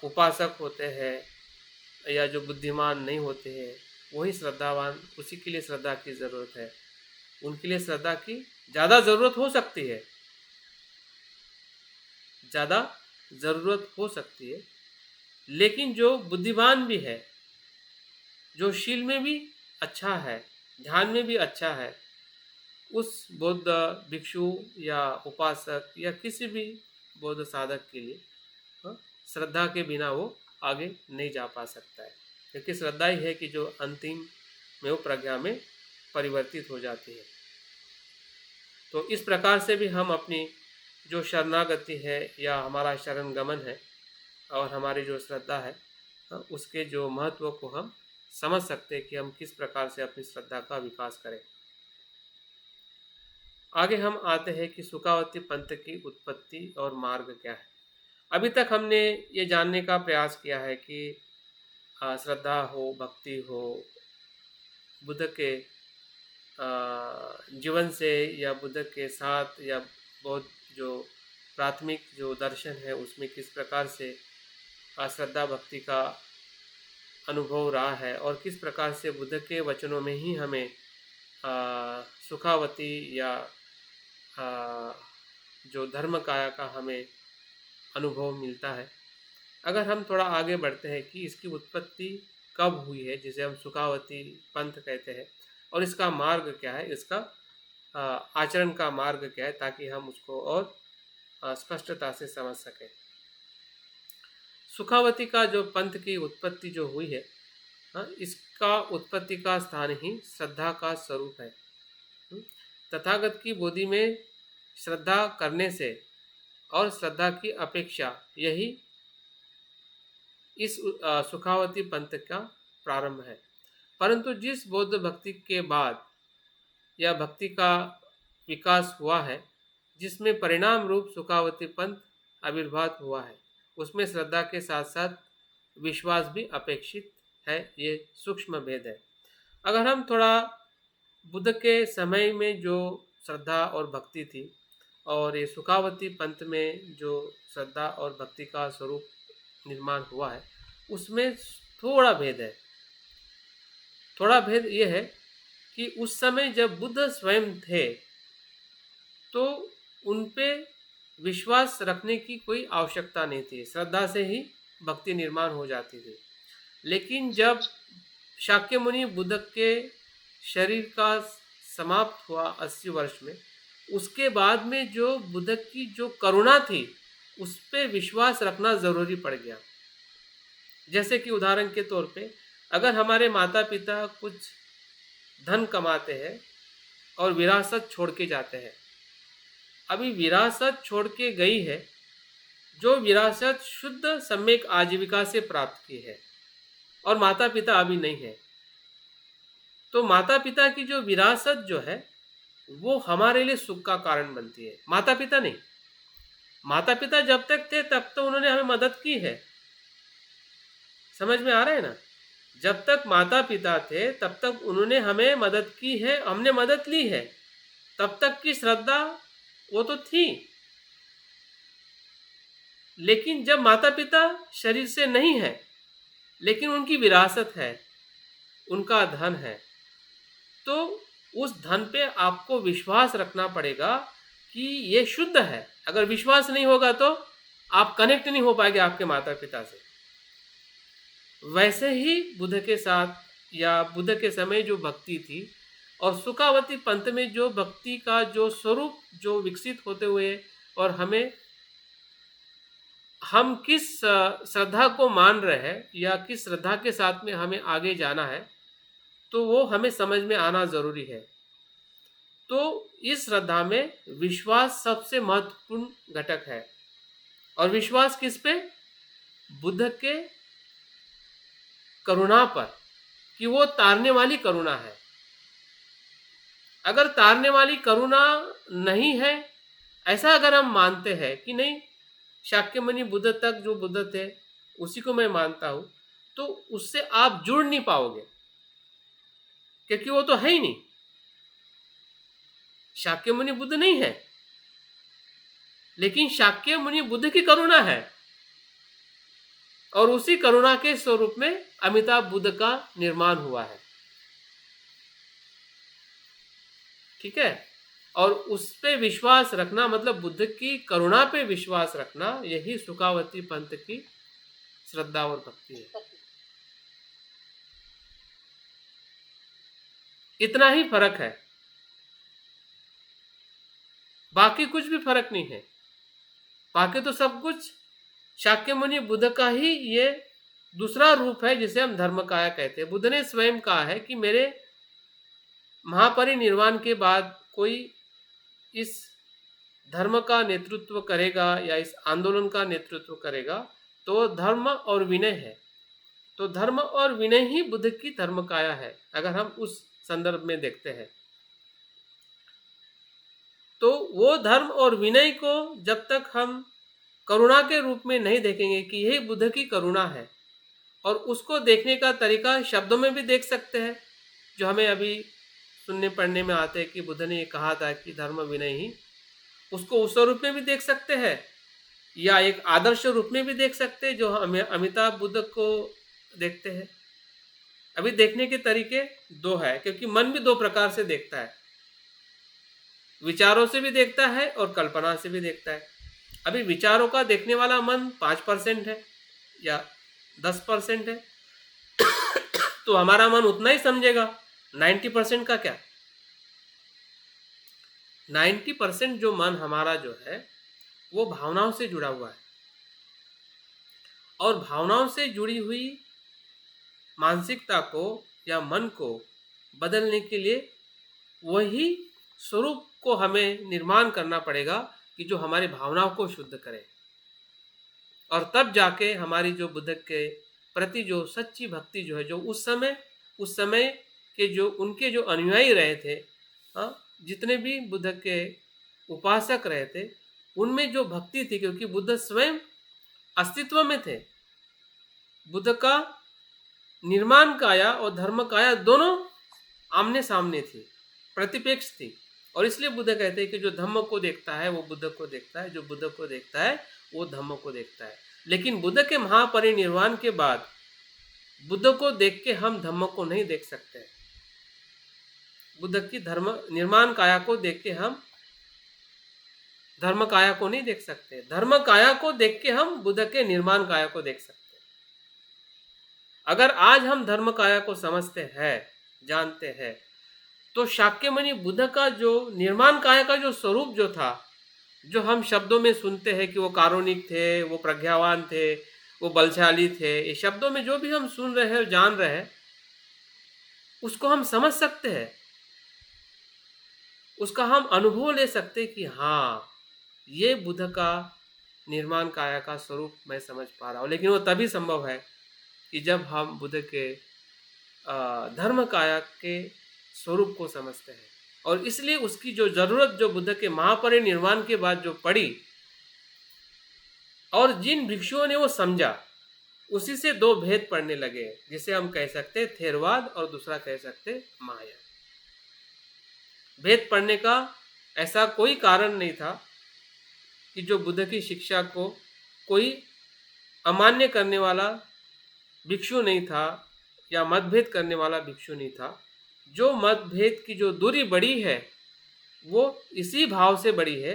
उपासक होते हैं या जो बुद्धिमान नहीं होते हैं वही श्रद्धावान, उसी के लिए श्रद्धा की ज़रूरत है। उनके लिए श्रद्धा की ज़्यादा ज़रूरत हो सकती है, ज़्यादा ज़रूरत हो सकती है। लेकिन जो बुद्धिमान भी है, जो शील में भी अच्छा है, ध्यान में भी अच्छा है, उस बौद्ध भिक्षु या उपासक या किसी भी बौद्ध साधक के लिए श्रद्धा के बिना वो आगे नहीं जा पा सकता है। क्योंकि श्रद्धा ही है कि जो अंतिम में वो प्रज्ञा में परिवर्तित हो जाती है। तो इस प्रकार से भी हम अपनी जो शरणागति है या हमारा शरण गमन है और हमारी जो श्रद्धा है उसके जो महत्व को हम समझ सकते हैं कि हम किस प्रकार से अपनी श्रद्धा का विकास करें। आगे हम आते हैं कि सुखावती पंथ की उत्पत्ति और मार्ग क्या है। अभी तक हमने ये जानने का प्रयास किया है कि श्रद्धा हो, भक्ति हो, बुद्ध के जीवन से या बुद्ध के साथ या बहुत जो प्राथमिक जो दर्शन है उसमें किस प्रकार से श्रद्धा भक्ति का अनुभव रहा है और किस प्रकार से बुद्ध के वचनों में ही हमें सुखावती या जो धर्म काया का हमें अनुभव मिलता है। अगर हम थोड़ा आगे बढ़ते हैं कि इसकी उत्पत्ति कब हुई है, जिसे हम सुखावती पंथ कहते हैं, और इसका मार्ग क्या है, इसका आचरण का मार्ग क्या है, ताकि हम उसको और स्पष्टता से समझ सकें। सुखावती का जो पंथ की उत्पत्ति जो हुई है, इसका उत्पत्ति का स्थान ही श्रद्धा का स्वरूप है। तथागत की बोधि में श्रद्धा करने से और श्रद्धा की अपेक्षा यही इस सुखावती पंथ का प्रारंभ है। परंतु जिस बौद्ध भक्ति के बाद या भक्ति का विकास हुआ है, जिसमें परिणाम रूप सुखावती पंथ आविर्भाव हुआ है, उसमें श्रद्धा के साथ साथ विश्वास भी अपेक्षित है। ये सूक्ष्म भेद है। अगर हम थोड़ा बुद्ध के समय में जो श्रद्धा और भक्ति थी और ये सुखावती पंथ में जो श्रद्धा और भक्ति का स्वरूप निर्माण हुआ है, उसमें थोड़ा भेद है। थोड़ा भेद ये है कि उस समय जब बुद्ध स्वयं थे तो उन पे विश्वास रखने की कोई आवश्यकता नहीं थी, श्रद्धा से ही भक्ति निर्माण हो जाती थी। लेकिन जब शाक्य मुनि बुद्ध के शरीर का समाप्त हुआ 80 वर्ष में, उसके बाद में जो बुद्ध की जो करुणा थी उस पर विश्वास रखना ज़रूरी पड़ गया। जैसे कि उदाहरण के तौर पे अगर हमारे माता पिता कुछ धन कमाते हैं और विरासत छोड़ के जाते हैं, अभी विरासत छोड़ के गई है, जो विरासत शुद्ध सम्यक आजीविका से प्राप्त की है और माता पिता अभी नहीं है, तो माता पिता की जो विरासत जो है वो हमारे लिए सुख का कारण बनती है, माता पिता नहीं। माता पिता जब तक थे तब तो उन्होंने हमें मदद की है, समझ में आ रहा है ना। जब तक माता पिता थे तब तक उन्होंने हमें मदद की है, हमने मदद ली है, तब तक की श्रद्धा वो तो थी। लेकिन जब माता पिता शरीर से नहीं है लेकिन उनकी विरासत है, उनका धन है, तो उस धन पे आपको विश्वास रखना पड़ेगा कि ये शुद्ध है। अगर विश्वास नहीं होगा तो आप कनेक्ट नहीं हो पाएंगे आपके माता पिता से। वैसे ही बुद्ध के साथ या बुद्ध के समय जो भक्ति थी और सुखावती पंथ में जो भक्ति का जो स्वरूप जो विकसित होते हुए, और हम किस श्रद्धा को मान रहे हैं या किस श्रद्धा के साथ में हमें आगे जाना है, तो वो हमें समझ में आना जरूरी है। तो इस श्रद्धा में विश्वास सबसे महत्वपूर्ण घटक है। और विश्वास किस पे? बुद्ध के करुणा पर, कि वो तारने वाली करुणा है। अगर तारने वाली करुणा नहीं है, ऐसा अगर हम मानते हैं कि नहीं, शाक्यमुनि बुद्ध तक जो बुद्ध थे उसी को मैं मानता हूं, तो उससे आप जुड़ नहीं पाओगे, क्योंकि वो तो है ही नहीं। शाक्यमुनि बुद्ध नहीं है, लेकिन शाक्यमुनि बुद्ध की करुणा है, और उसी करुणा के स्वरूप में अमिताभ बुद्ध का निर्माण हुआ है। ठीक है। और उस पे विश्वास रखना मतलब बुद्ध की करुणा पे विश्वास रखना, यही सुखावती पंथ की श्रद्धा और भक्ति है। इतना ही फर्क है, बाकी कुछ भी फर्क नहीं है। बाकी तो सब कुछ शाक्यमुनि बुद्ध का ही ये दूसरा रूप है, जिसे हम धर्मकाया कहते हैं। बुद्ध ने स्वयं कहा है कि मेरे महापरिनिर्वाण के बाद कोई इस धर्म का नेतृत्व करेगा या इस आंदोलन का नेतृत्व करेगा, तो धर्म और विनय है। तो धर्म और विनय ही बुद्ध की धर्मकाया है, अगर हम उस संदर्भ में देखते हैं। तो वो धर्म और विनय को जब तक हम करुणा के रूप में नहीं देखेंगे कि यही बुद्ध की करुणा है, और उसको देखने का तरीका शब्दों में भी देख सकते हैं, जो हमें अभी सुनने पढ़ने में आते हैं कि बुद्ध ने ये कहा था कि धर्म विनय ही, उसको उस रूप में भी देख सकते हैं, या एक आदर्श रूप में भी देख सकते हैं, जो हमें अमिताभ बुद्ध को देखते हैं। अभी देखने के तरीके दो है, क्योंकि मन भी दो प्रकार से देखता है, विचारों से भी देखता है और कल्पना से भी देखता है। अभी विचारों का देखने वाला मन 5% है या 10% है, तो हमारा मन उतना ही समझेगा। 90% का क्या? 90% जो मन हमारा जो है वो भावनाओं से जुड़ा हुआ है, और भावनाओं से जुड़ी हुई मानसिकता को या मन को बदलने के लिए वही स्वरूप को हमें निर्माण करना पड़ेगा कि जो हमारी भावनाओं को शुद्ध करे, और तब जाके हमारी जो बुद्ध के प्रति जो सच्ची भक्ति जो है, जो उस समय के जो उनके जो अनुयायी रहे थे, जितने भी बुद्ध के उपासक रहे थे, उनमें जो भक्ति थी, क्योंकि बुद्ध स्वयं अस्तित्व में थे। बुद्ध का निर्माण काया और धर्म काया दोनों आमने सामने थी, प्रतिपेक्ष थी। और इसलिए बुद्ध कहते हैं कि जो धम्म को देखता है वो बुद्ध को देखता है, जो बुद्ध को देखता है वो धम्म को देखता है। लेकिन बुद्ध के महापरिनिर्वाण के बाद बुद्ध को देख के हम धम्म को नहीं देख सकते। बुद्ध की धर्म निर्माण काया को देख के हम धर्म काया को नहीं देख सकते। धर्म काया को देख के हम बुद्ध के निर्माण काया को देख सकते। अगर आज हम धर्म काया को समझते हैं, जानते हैं, तो शाक्यमुनि बुद्ध का जो निर्माण काया का जो स्वरूप जो था, जो हम शब्दों में सुनते हैं कि वो कारुणिक थे, वो प्रज्ञावान थे, वो बलशाली थे, ये शब्दों में जो भी हम सुन रहे हैं, जान रहे हैं, उसको हम समझ सकते हैं, उसका हम अनुभव ले सकते कि हाँ, ये बुद्ध का निर्माण काया का स्वरूप मैं समझ पा रहा हूँ। लेकिन वो तभी संभव है कि जब हम बुद्ध के धर्म काया के स्वरूप को समझते हैं। और इसलिए उसकी जो जरूरत जो बुद्ध के महापरिनिर्वाण के बाद जो पड़ी, और जिन भिक्षुओं ने वो समझा, उसी से दो भेद पड़ने लगे, जिसे हम कह सकते थेरवाद और दूसरा कह सकते माया। भेद पड़ने का ऐसा कोई कारण नहीं था कि जो बुद्ध की शिक्षा को कोई अमान्य करने वाला भिक्षु नहीं था या मतभेद करने वाला भिक्षु नहीं था। जो मतभेद की जो दूरी बड़ी है वो इसी भाव से बड़ी है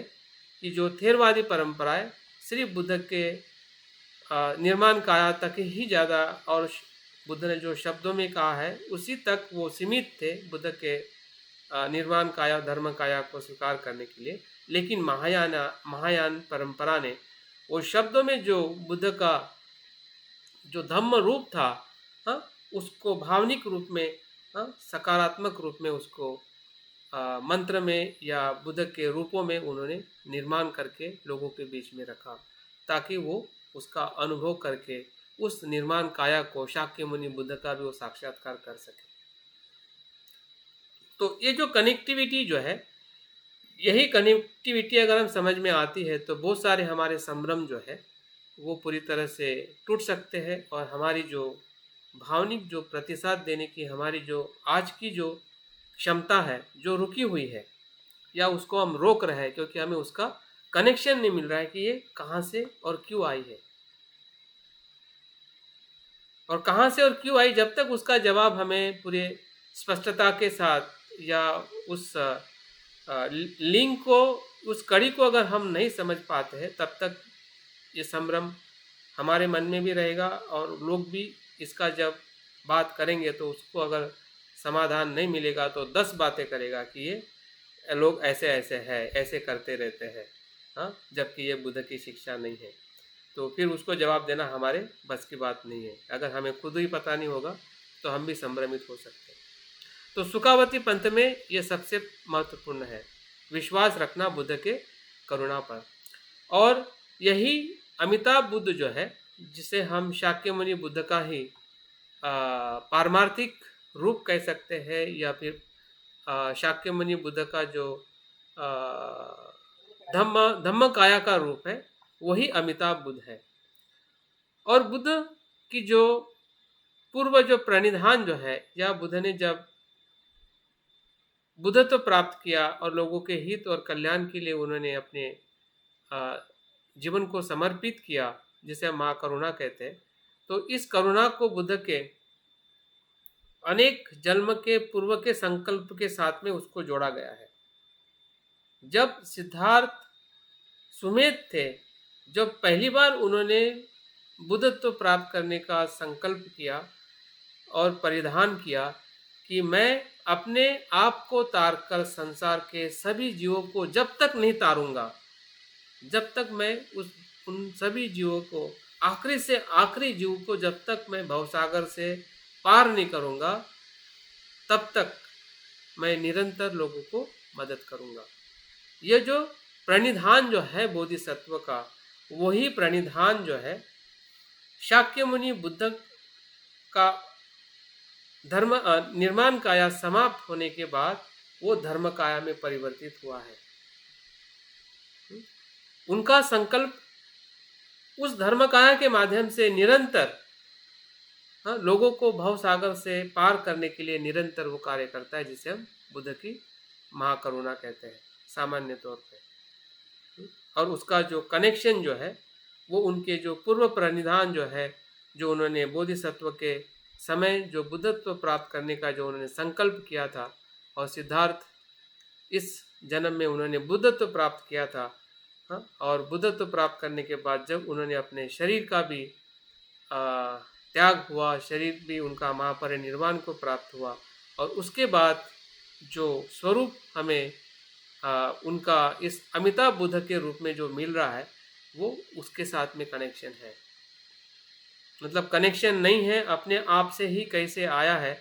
कि जो थेरवादी परंपराएं सिर्फ बुद्ध के निर्माण काया तक ही ज़्यादा, और बुद्ध ने जो शब्दों में कहा है उसी तक वो सीमित थे बुद्ध के निर्माण काया धर्म काया को स्वीकार करने के लिए। लेकिन महायान परंपरा ने वो शब्दों में जो बुद्ध का जो धम्म रूप था, हाँ, उसको भावनिक रूप में, हाँ, सकारात्मक रूप में उसको मंत्र में या बुद्ध के रूपों में उन्होंने निर्माण करके लोगों के बीच में रखा, ताकि वो उसका अनुभव करके उस निर्माण काया को शाक्य मुनि बुद्ध का भी वो साक्षात्कार कर सके। तो ये जो कनेक्टिविटी जो है, यही कनेक्टिविटी अगर हम समझ में आती है तो बहुत सारे हमारे संभ्रम जो है वो पूरी तरह से टूट सकते हैं, और हमारी जो भावनिक जो प्रतिसाद देने की हमारी जो आज की जो क्षमता है जो रुकी हुई है, या उसको हम रोक रहे हैं क्योंकि हमें उसका कनेक्शन नहीं मिल रहा है कि ये कहाँ से और क्यों आई है, और कहाँ से और क्यों आई, जब तक उसका जवाब हमें पूरे स्पष्टता के साथ या उस लिंक को, उस कड़ी को अगर हम नहीं समझ पाते हैं, तब तक ये संभ्रम हमारे मन में भी रहेगा, और लोग भी इसका जब बात करेंगे तो उसको अगर समाधान नहीं मिलेगा तो 10 बातें करेगा कि ये लोग ऐसे ऐसे है, ऐसे करते रहते हैं, हाँ, जबकि ये बुद्ध की शिक्षा नहीं है। तो फिर उसको जवाब देना हमारे बस की बात नहीं है। अगर हमें खुद ही पता नहीं होगा तो हम भी संभ्रमित हो सकते हैं। तो सुखावती पंथ में ये सबसे महत्वपूर्ण है, विश्वास रखना बुद्ध के करुणा पर। और यही अमिताभ बुद्ध जो है, जिसे हम शाक्य मुनि बुद्ध का ही पारमार्थिक रूप कह सकते हैं, या फिर शाक्य मुनि बुद्ध का जो धम्म काया का रूप है, वही अमिताभ बुद्ध है। और बुद्ध की जो पूर्व जो प्रणिधान जो है, या बुद्ध ने जब बुद्धत्व प्राप्त किया और लोगों के हित और कल्याण के लिए उन्होंने अपने जीवन को समर्पित किया, जिसे हम माँ करुणा कहते हैं, तो इस करुणा को बुद्ध के अनेक जन्म के पूर्व के संकल्प के साथ में उसको जोड़ा गया है। जब सिद्धार्थ सुमेध थे, जब पहली बार उन्होंने बुद्धत्व प्राप्त करने का संकल्प किया और परिधान किया कि मैं अपने आप को तारकर संसार के सभी जीवों को जब तक नहीं तारूंगा, जब तक मैं उन सभी जीवों को, आखिरी से आखिरी जीव को जब तक मैं भवसागर से पार नहीं करूंगा, तब तक मैं निरंतर लोगों को मदद करूंगा। ये जो प्रणिधान जो है बोधिसत्व का, वही प्रणिधान जो है शाक्य मुनि बुद्ध का धर्म निर्माण काया समाप्त होने के बाद वो धर्म काया में परिवर्तित हुआ है। उनका संकल्प उस धर्म काया के माध्यम से निरंतर, हाँ, लोगों को भव सागर से पार करने के लिए निरंतर वो कार्य करता है, जिसे हम बुद्ध की महाकरुणा कहते हैं सामान्य तौर पे। और उसका जो कनेक्शन जो है वो उनके जो पूर्व प्रणिधान जो है, जो उन्होंने बोधिसत्व के समय जो बुद्धत्व प्राप्त करने का जो उन्होंने संकल्प किया था, और सिद्धार्थ इस जन्म में उन्होंने बुद्धत्व प्राप्त किया था, हाँ, और बुद्धत्व प्राप्त करने के बाद जब उन्होंने अपने शरीर का भी त्याग हुआ, शरीर भी उनका महापरिनिर्वाण को प्राप्त हुआ, और उसके बाद जो स्वरूप हमें उनका इस अमिताभ बुद्ध के रूप में जो मिल रहा है, वो उसके साथ में कनेक्शन है। मतलब कनेक्शन नहीं है, अपने आप से ही कैसे आया है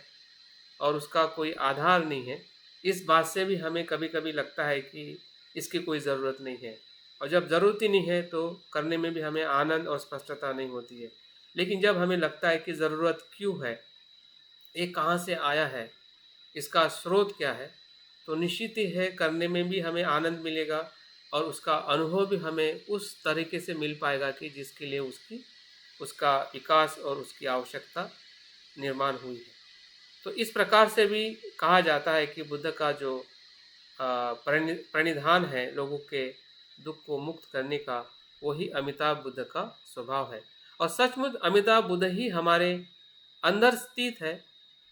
और उसका कोई आधार नहीं है। इस बात से भी हमें कभी कभी लगता है कि इसकी कोई ज़रूरत नहीं है, और जब ज़रूरत ही नहीं है तो करने में भी हमें आनंद और स्पष्टता नहीं होती है। लेकिन जब हमें लगता है कि ज़रूरत क्यों है, ये कहाँ से आया है, इसका स्रोत क्या है, तो निश्चित ही है करने में भी हमें आनंद मिलेगा, और उसका अनुभव भी हमें उस तरीके से मिल पाएगा कि जिसके लिए उसका विकास और उसकी आवश्यकता निर्माण हुई है। तो इस प्रकार से भी कहा जाता है कि बुद्ध का जो प्रणिधान है लोगों के दुख को मुक्त करने का, वही अमिताभ बुद्ध का स्वभाव है। और सचमुच अमिताभ बुद्ध ही हमारे अंदर स्थित है,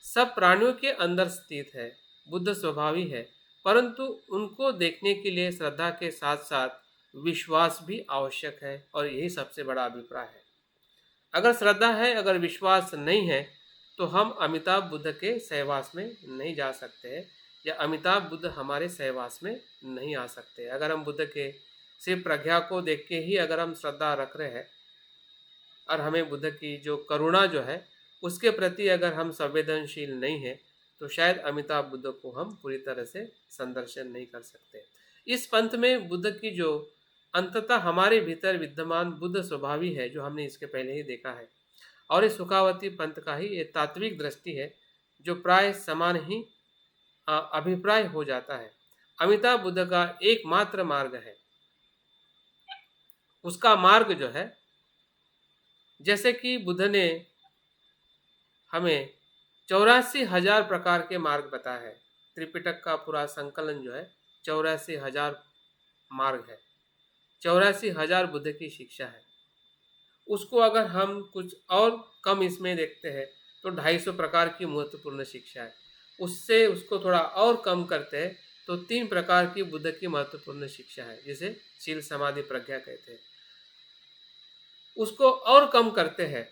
सब प्राणियों के अंदर स्थित है, बुद्ध स्वभावी है, परंतु उनको देखने के लिए श्रद्धा के साथ साथ विश्वास भी आवश्यक है, और यही सबसे बड़ा अभिप्राय है। अगर श्रद्धा है, अगर विश्वास नहीं है, तो हम अमिताभ बुद्ध के सहवास में नहीं जा सकते हैं, या अमिताभ बुद्ध हमारे सहवास में नहीं आ सकते। अगर हम बुद्ध के सिर्फ प्रज्ञा को देख के ही अगर हम श्रद्धा रख रहे हैं, और हमें बुद्ध की जो करुणा जो है उसके प्रति अगर हम संवेदनशील नहीं है, तो शायद अमिताभ बुद्ध को हम पूरी तरह से संदर्शन नहीं कर सकते। इस पंथ में बुद्ध की जो अंततः हमारे भीतर विद्यमान बुद्ध स्वभावी है, जो हमने इसके पहले ही देखा है, और इस सुखावती पंथ का ही एक तात्विक दृष्टि है, जो प्राय समान ही अभिप्राय हो जाता है। अमिताभ बुद्ध का एकमात्र मार्ग है। उसका मार्ग जो है, जैसे कि बुद्ध ने हमें 84,000 प्रकार के मार्ग बताया है। त्रिपिटक का पूरा संकलन जो है 84,000 मार्ग है, 84,000 बुद्ध की शिक्षा है। उसको अगर हम कुछ और कम इसमें देखते हैं तो 250 प्रकार की महत्वपूर्ण शिक्षा है। उससे उसको थोड़ा और कम करते हैं तो 3 प्रकार की बुद्ध की महत्वपूर्ण शिक्षा है, जिसे शील समाधि प्रज्ञा कहते हैं। उसको और कम करते हैं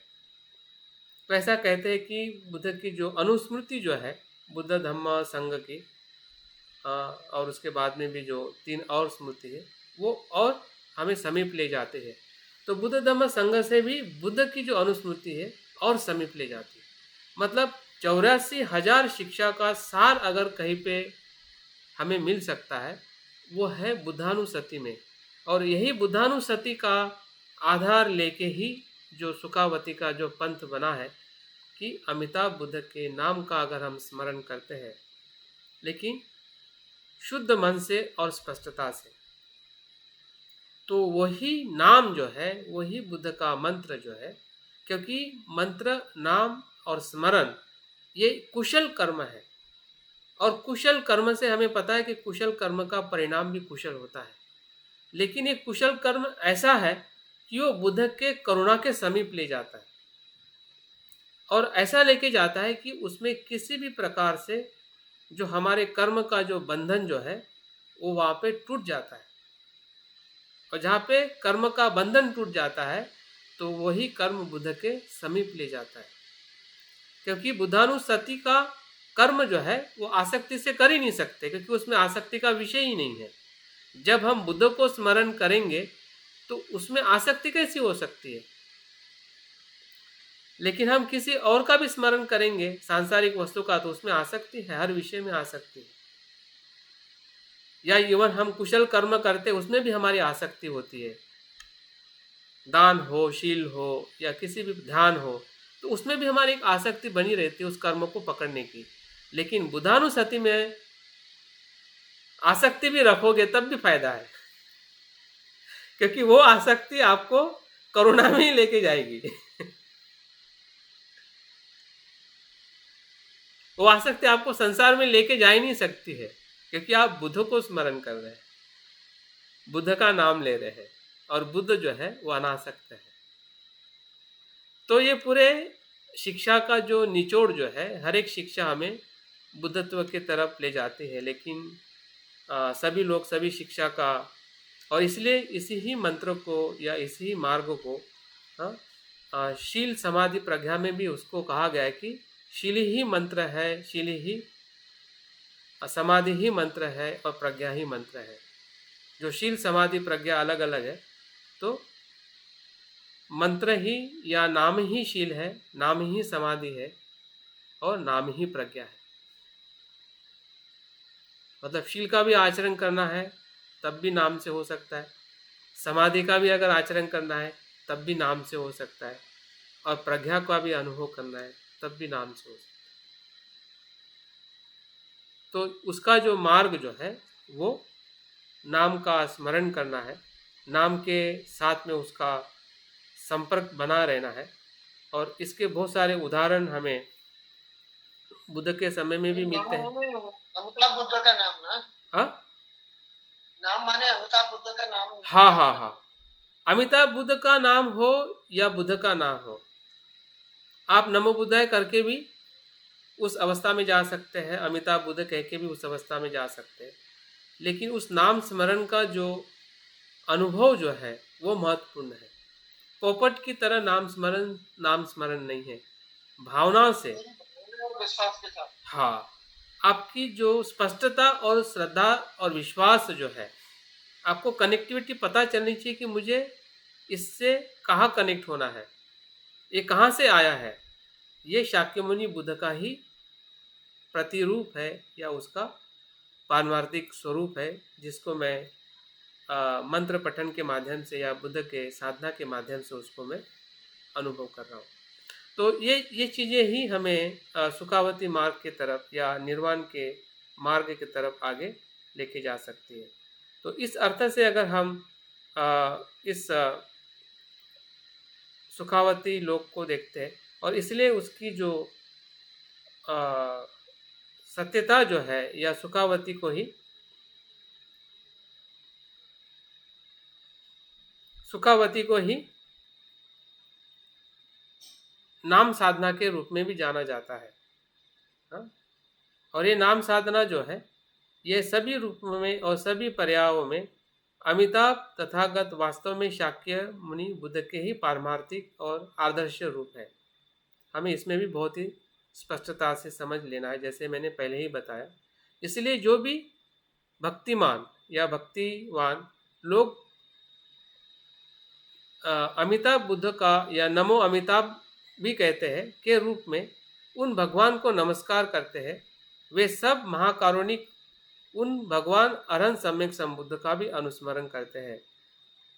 तो ऐसा कहते हैं कि बुद्ध की जो अनुस्मृति जो है, बुद्ध धम्म संघ की, और उसके बाद में भी जो 3 और स्मृति है, वो और हमें समीप ले जाते हैं। तो बुद्ध धम्म संघ से भी बुद्ध की जो अनुस्मृति है और समीप ले जाती है। मतलब 84,000 शिक्षा का सार अगर कहीं पे हमें मिल सकता है, वो है बुद्धानुसति में। और यही बुद्धानुसति का आधार लेके ही जो सुखावती का जो पंथ बना है, कि अमिताभ बुद्ध के नाम का अगर हम स्मरण करते हैं, लेकिन शुद्ध मन से और स्पष्टता से, तो वही नाम जो है, वही बुद्ध का मंत्र जो है। क्योंकि मंत्र, नाम और स्मरण ये कुशल कर्म है, और कुशल कर्म से हमें पता है कि कुशल कर्म का परिणाम भी कुशल होता है। लेकिन ये कुशल कर्म ऐसा है कि वो बुद्ध के करुणा के समीप ले जाता है, और ऐसा लेके जाता है कि उसमें किसी भी प्रकार से जो हमारे कर्म का जो बंधन जो है वो वहाँ पे टूट जाता है। और जहाँ पे कर्म का बंधन टूट जाता है, तो वही कर्म बुद्ध के समीप ले जाता है। क्योंकि बुद्धानुसति का कर्म जो है वो आसक्ति से कर ही नहीं सकते, क्योंकि उसमें आसक्ति का विषय ही नहीं है। जब हम बुद्ध को स्मरण करेंगे तो उसमें आसक्ति कैसी हो सकती है। लेकिन हम किसी और का भी स्मरण करेंगे, सांसारिक वस्तु का, तो उसमें आसक्ति है, हर विषय में आसक्ति है। या इवन हम कुशल कर्म करते, उसमें भी हमारी आसक्ति होती है। दान हो, शील हो, या किसी भी ध्यान हो, तो उसमें भी हमारी एक आसक्ति बनी रहती है उस कर्म को पकड़ने की। लेकिन बुद्धानुसति में आसक्ति भी रखोगे तब भी फायदा है, क्योंकि वो आसक्ति आपको करुणा में ही लेके जाएगी। वो आसक्ति आपको संसार में लेके जा ही नहीं सकती है, क्योंकि आप बुद्ध को स्मरण कर रहे हैं, बुद्ध का नाम ले रहे हैं, और बुद्ध जो है वो अनासक्त है। तो ये पूरे शिक्षा का जो निचोड़ जो है, हर एक शिक्षा हमें बुद्धत्व के तरफ ले जाती है। लेकिन सभी लोग सभी शिक्षा का, और इसलिए इसी ही मंत्र को या इसी ही मार्ग को शील समाधि प्रज्ञा में भी उसको कहा गया है कि शील ही मंत्र है, शील ही समाधि ही मंत्र है, और प्रज्ञा ही मंत्र है। जो शील समाधि प्रज्ञा अलग अलग है, तो मंत्र ही या नाम ही शील है, नाम ही समाधि है, और नाम ही प्रज्ञा है। मतलब शील का भी आचरण करना है तब भी नाम से हो सकता है, समाधि का भी अगर आचरण करना है तब भी नाम से हो सकता है, और प्रज्ञा का भी अनुभव करना है तब भी नाम से हो सकता है। तो उसका जो मार्ग जो है वो नाम का स्मरण करना है, नाम के साथ में उसका संपर्क बना रहना है। और इसके बहुत सारे उदाहरण हमें बुद्ध के समय में भी मिलते हैं। अमिताभ बुद्ध का नाम ना? हाँ, नाम माने अमिताभ बुद्ध का नाम? हाँ हाँ हाँ, अमिताभ बुद्ध का नाम हो या बुद्ध का नाम हो, आप नमो बुद्धाय करके भी उस अवस्था में जा सकते हैं, अमिताभ बुद्ध कह के भी उस अवस्था में जा सकते हैं, लेकिन उस नाम स्मरण का जो अनुभव जो है वो महत्वपूर्ण है। पोपट की तरह नाम स्मरण नहीं है, भावना से। पूरी भावना और विश्वास के साथ। हाँ, आपकी जो स्पष्टता और श्रद्धा और विश्वास जो है, आपको कनेक्टिविटी पता चलनी चाहिए कि मुझे इससे कहाँ कनेक्ट होना है, ये कहाँ से आया है। ये शाक्यमुनि बुद्ध का ही प्रतिरूप है या उसका पारमार्थिक स्वरूप है, जिसको मैं मंत्र पठन के माध्यम से या बुद्ध के साधना के माध्यम से उसको मैं अनुभव कर रहा हूँ। तो ये चीज़ें ही हमें सुखावती मार्ग की तरफ या निर्वाण के मार्ग की तरफ आगे लेके जा सकती है। तो इस अर्थ से अगर हम इस सुखावती लोक को देखते हैं, और इसलिए उसकी जो सत्यता जो है या सुखावती को ही नाम साधना के रूप में भी जाना जाता है। हाँ? और ये नाम साधना जो है, ये सभी रूपों में और सभी पर्यायों में अमिताभ तथागत वास्तव में शाक्य मुनि बुद्ध के ही पारमार्थिक और आदर्श रूप है। हमें इसमें भी बहुत ही स्पष्टता से समझ लेना है, जैसे मैंने पहले ही बताया। इसलिए जो भी भक्तिमान या भक्तिवान लोग अमिताभ बुद्ध का या नमो अमिताभ भी कहते हैं के रूप में उन भगवान को नमस्कार करते हैं, वे सब महाकारुणिक उन भगवान अरहंत सम्यक संबुद्ध का भी अनुस्मरण करते हैं,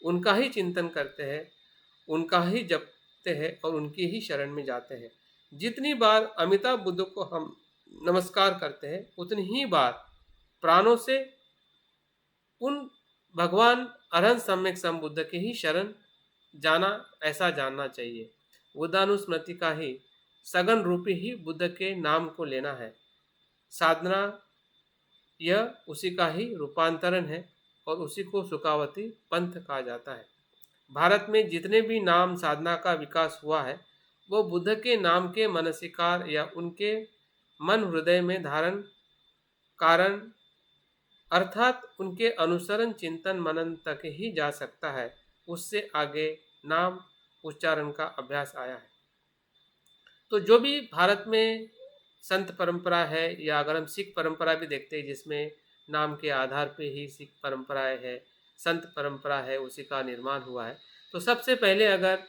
उनका ही चिंतन करते हैं, उनका ही जपते हैं और उनकी ही शरण में जाते हैं। जितनी बार अमिताभ बुद्ध को हम नमस्कार करते हैं, उतनी ही बार प्राणों से उन भगवान अरहंत सम्यक संबुद्ध की ही शरण जाना, ऐसा जानना चाहिए। बुद्धानुस्मृति का ही सघन रूपी ही बुद्ध के नाम को लेना है। साधना यह उसी का ही रूपांतरण है और उसी को सुखावती पंथ कहा जाता है। भारत में जितने भी नाम साधना का विकास हुआ है, वो बुद्ध के नाम के मनसिकार या उनके मन हृदय में धारण कारण अर्थात उनके अनुसरण चिंतन मनन तक ही जा सकता है। उससे आगे नाम उच्चारण का अभ्यास आया है। तो जो भी भारत में संत परंपरा है, या अगर हम सिख परंपरा भी देखते हैं जिसमें नाम के आधार पे ही सिख परंपराएं है, संत परंपरा है, उसी का निर्माण हुआ है। तो सबसे पहले अगर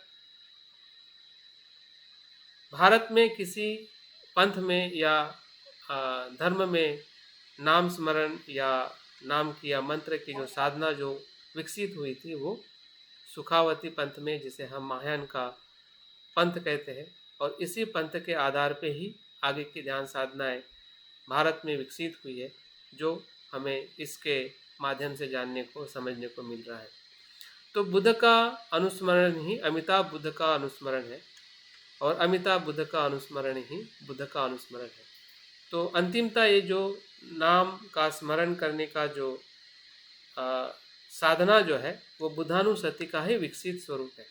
भारत में किसी पंथ में या धर्म में नाम स्मरण या नाम की या मंत्र की जो साधना जो विकसित हुई थी, वो सुखावती पंथ में, जिसे हम महायान का पंथ कहते हैं, और इसी पंथ के आधार पे ही आगे की ध्यान साधनाएं भारत में विकसित हुई है, जो हमें इसके माध्यम से जानने को समझने को मिल रहा है। तो बुद्ध का अनुस्मरण ही अमिताभ बुद्ध का अनुस्मरण है, और अमिताभ बुद्ध का अनुस्मरण ही बुद्ध का अनुस्मरण है। तो अंतिमता ये जो नाम का स्मरण करने का जो साधना जो है, वो बुद्धानुसति का ही विकसित स्वरूप है।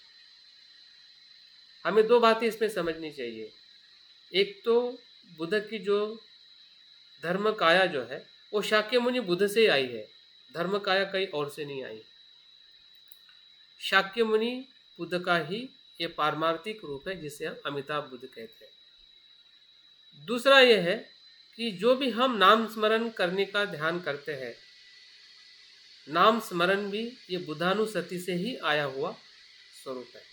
हमें दो बातें इसमें समझनी चाहिए। एक तो बुद्ध की जो धर्म काया जो है, वो शाक्य मुनि बुद्ध से आई है, धर्म काया कहीं और से नहीं आई। शाक्य मुनि बुद्ध का ही ये पारमार्थिक रूप है, जिसे हम अमिताभ बुद्ध कहते हैं। दूसरा यह है कि जो भी हम नाम स्मरण करने का ध्यान करते हैं, नाम स्मरण भी ये बुद्धानुसति से ही आया हुआ स्वरूप है।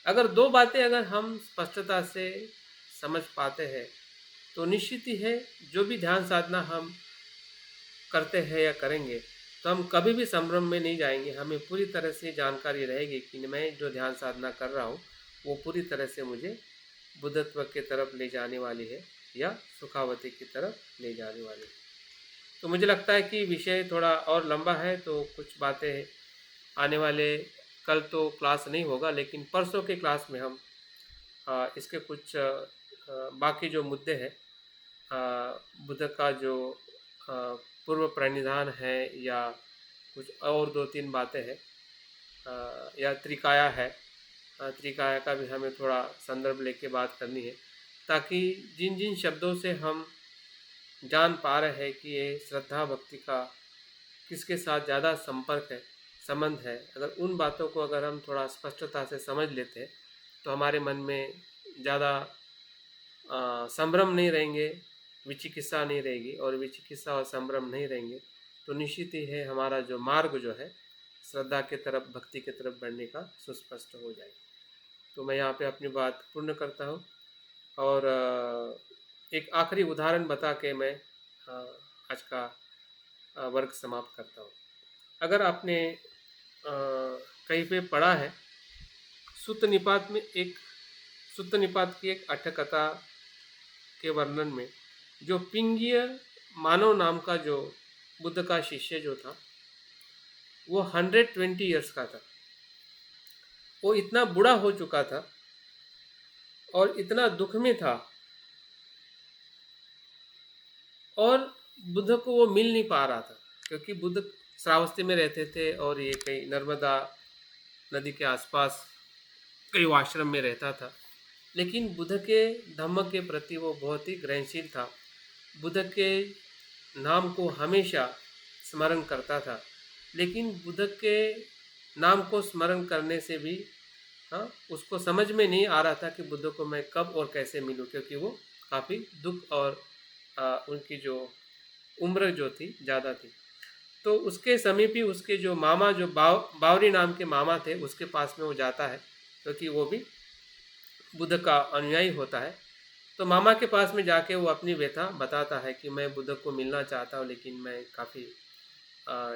अगर दो बातें अगर हम स्पष्टता से समझ पाते हैं, तो निश्चित ही है जो भी ध्यान साधना हम करते हैं या करेंगे, तो हम कभी भी संभ्रम में नहीं जाएंगे। हमें पूरी तरह से जानकारी रहेगी कि मैं जो ध्यान साधना कर रहा हूँ, वो पूरी तरह से मुझे बुद्धत्व की तरफ ले जाने वाली है या सुखावती की तरफ ले जाने वाली है। तो मुझे लगता है कि विषय थोड़ा और लंबा है, तो कुछ बातें आने वाले कल तो क्लास नहीं होगा, लेकिन परसों के क्लास में हम इसके कुछ बाकी जो मुद्दे हैं, बुद्ध का जो पूर्व प्रणिधान है, या कुछ और दो तीन बातें हैं, या त्रिकाया है, त्रिकाया का भी हमें थोड़ा संदर्भ लेके बात करनी है, ताकि जिन जिन शब्दों से हम जान पा रहे हैं कि ये श्रद्धा भक्ति का किसके साथ ज़्यादा संपर्क है, संबंध है, अगर उन बातों को अगर हम थोड़ा स्पष्टता से समझ लेते हैं तो हमारे मन में ज़्यादा संभ्रम नहीं रहेंगे, विचिकित्सा नहीं रहेगी, और विचिकित्सा और संभ्रम नहीं रहेंगे तो निश्चित ही है हमारा जो मार्ग जो है श्रद्धा के तरफ, भक्ति के तरफ बढ़ने का सुस्पष्ट हो जाएगा। तो मैं यहाँ पे अपनी बात पूर्ण करता हूँ और एक आखिरी उदाहरण बता के मैं आज का वर्ग समाप्त करता हूँ। अगर आपने कहीं पे पढ़ा है, सुत्त निपात में एक सुत्त निपात की एक अट्ठकथा के वर्णन में जो पिंगीय मानव नाम का जो बुद्ध का शिष्य जो था वो 120 ईयर्स का था। वो इतना बूढ़ा हो चुका था और इतना दुख में था और बुद्ध को वो मिल नहीं पा रहा था, क्योंकि बुद्ध श्रावस्ती में रहते थे और ये कहीं नर्मदा नदी के आसपास कई आश्रम में रहता था। लेकिन बुद्ध के धम्म के प्रति वो बहुत ही ग्रहणशील था, बुद्ध के नाम को हमेशा स्मरण करता था। लेकिन बुद्ध के नाम को स्मरण करने से भी उसको समझ में नहीं आ रहा था कि बुद्ध को मैं कब और कैसे मिलूं, क्योंकि वो काफ़ी दुख और उनकी जो उम्र जो थी ज़्यादा थी। तो उसके समीप ही उसके जो मामा, जो बावरी नाम के मामा थे, उसके पास में वो जाता है, क्योंकि वो भी बुद्ध का अनुयायी होता है। तो मामा के पास में जाके वो अपनी व्यथा बताता है कि मैं बुद्ध को मिलना चाहता हूँ, लेकिन मैं काफ़ी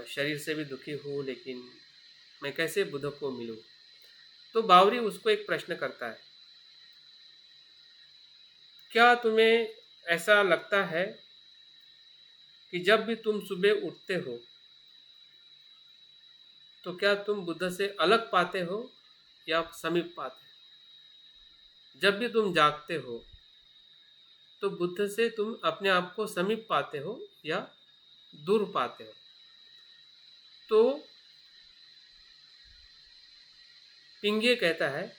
शरीर से भी दुखी हूँ, लेकिन मैं कैसे बुद्ध को मिलूँ। तो बावरी उसको एक प्रश्न करता है, क्या तुम्हें ऐसा लगता है कि जब भी तुम सुबह उठते हो तो क्या तुम बुद्ध से अलग पाते हो या समीप पाते हो? जब भी तुम जागते हो तो बुद्ध से तुम अपने आप को समीप पाते हो या दूर पाते हो? तो पिंगे कहता है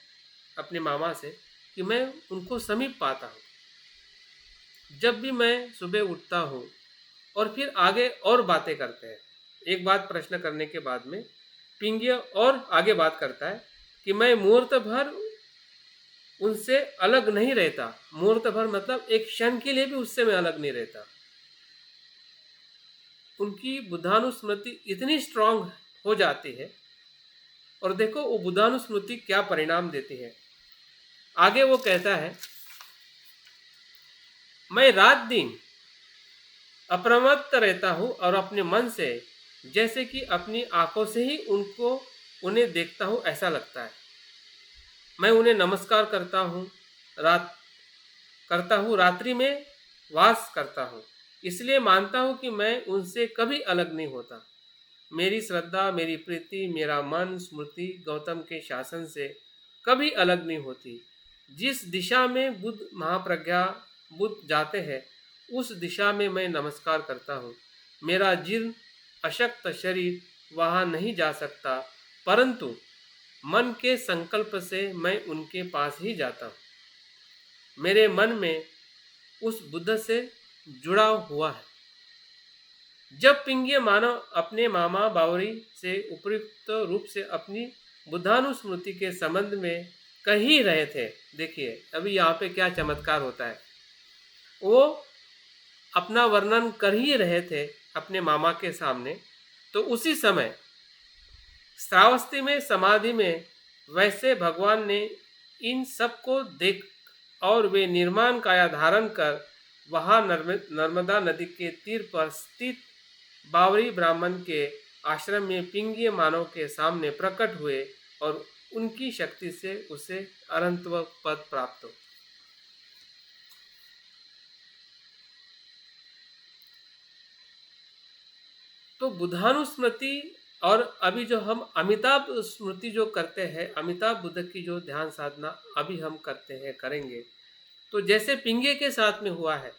अपने मामा से कि मैं उनको समीप पाता हूँ। जब भी मैं सुबह उठता हूँ और फिर आगे और बातें करते हैं। एक बात प्रश्न करने के बाद में पिंगे और आगे बात करता है कि मैं मुहूर्त भर उनसे अलग नहीं रहता। मुहूर्त भर मतलब एक क्षण के लिए भी उससे मैं अलग नहीं रहता। उनकी बुद्धानुस्मृति इतनी स्ट्रांग हो जाती है, और देखो वो बुद्धानुस्मृति क्या परिणाम देती है। आगे वो कहता है, मैं रात दिन अप्रमत्त रहता हूँ और अपने मन से जैसे कि अपनी आंखों से ही उन्हें देखता हूँ ऐसा लगता है। मैं उन्हें नमस्कार करता हूँ, रात्रि में वास करता हूँ, इसलिए मानता हूँ कि मैं उनसे कभी अलग नहीं होता। मेरी श्रद्धा, मेरी प्रीति, मेरा मन, स्मृति गौतम के शासन से कभी अलग नहीं होती। जिस दिशा में बुद्ध महाप्रज्ञा बुद्ध जाते हैं उस दिशा में मैं नमस्कार करता हूँ। मेरा जीर्ण अशक्त शरीर वहाँ नहीं जा सकता, परंतु मन के संकल्प से मैं उनके पास ही जाता हूँ। मेरे मन में उस बुद्ध से जुड़ाव हुआ है। जब पिंगीय मानव अपने मामा बावरी से उपयुक्त रूप से अपनी बुद्धानुस्मृति के संबंध में कह ही रहे थे, देखिए अभी यहाँ पे क्या चमत्कार होता है। वो अपना वर्णन कर ही रहे थे अपने मामा के सामने, तो उसी समय श्रावस्ती में समाधि में वैसे भगवान ने इन सब को देख और वे निर्माण काया धारण कर वहाँ नर्मदा नदी के तीर पर स्थित बावरी ब्राह्मण के आश्रम में पिंगीय मानव के सामने प्रकट हुए और उनकी शक्ति से उसे अनंतव पद प्राप्त हो। तो बुद्धानुस्मृति और अभी जो हम अमिताभ स्मृति जो करते हैं, अमिताभ बुद्ध की जो ध्यान साधना अभी हम करते हैं, करेंगे, तो जैसे पिंगे के साथ में हुआ है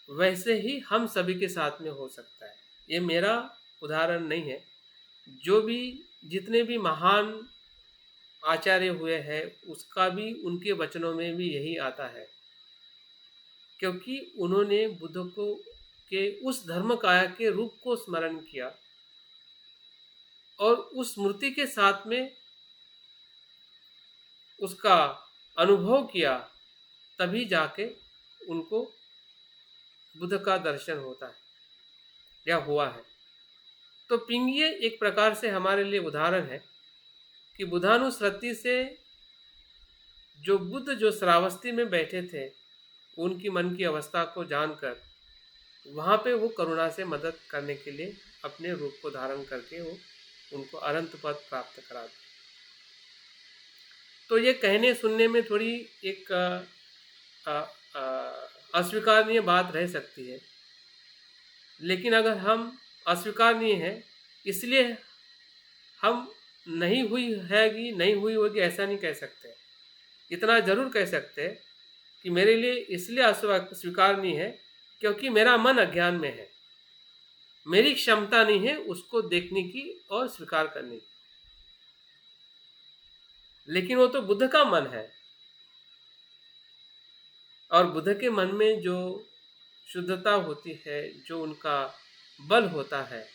वैसे ही हम सभी के साथ में हो सकता है। ये मेरा उदाहरण नहीं है, जो भी जितने भी महान आचार्य हुए हैं उसका भी उनके वचनों में भी यही आता है, क्योंकि उन्होंने बुद्ध को के उस धर्म काया के रूप को स्मरण किया और उस मूर्ति के साथ में उसका अनुभव किया, तभी जाके उनको बुद्ध का दर्शन होता है या हुआ है। तो पिंगिये एक प्रकार से हमारे लिए उदाहरण है कि बुद्धानुस्मृति से जो बुद्ध जो श्रावस्ती में बैठे थे, उनकी मन की अवस्था को जानकर वहाँ पे वो करुणा से मदद करने के लिए अपने रूप को धारण करके वो उनको अनंत पद प्राप्त करा दिया। तो ये कहने सुनने में थोड़ी एक अस्वीकारनीय बात रह सकती है, लेकिन अगर हम अस्वीकारनीय है इसलिए हम नहीं हुई है कि नहीं हुई होगी ऐसा नहीं कह सकते। इतना ज़रूर कह सकते हैं कि मेरे लिए इसलिए अस्वीकारनीय है क्योंकि मेरा मन अज्ञान में है, मेरी क्षमता नहीं है उसको देखने की और स्वीकार करने की। लेकिन वो तो बुद्ध का मन है, और बुद्ध के मन में जो शुद्धता होती है, जो उनका बल होता है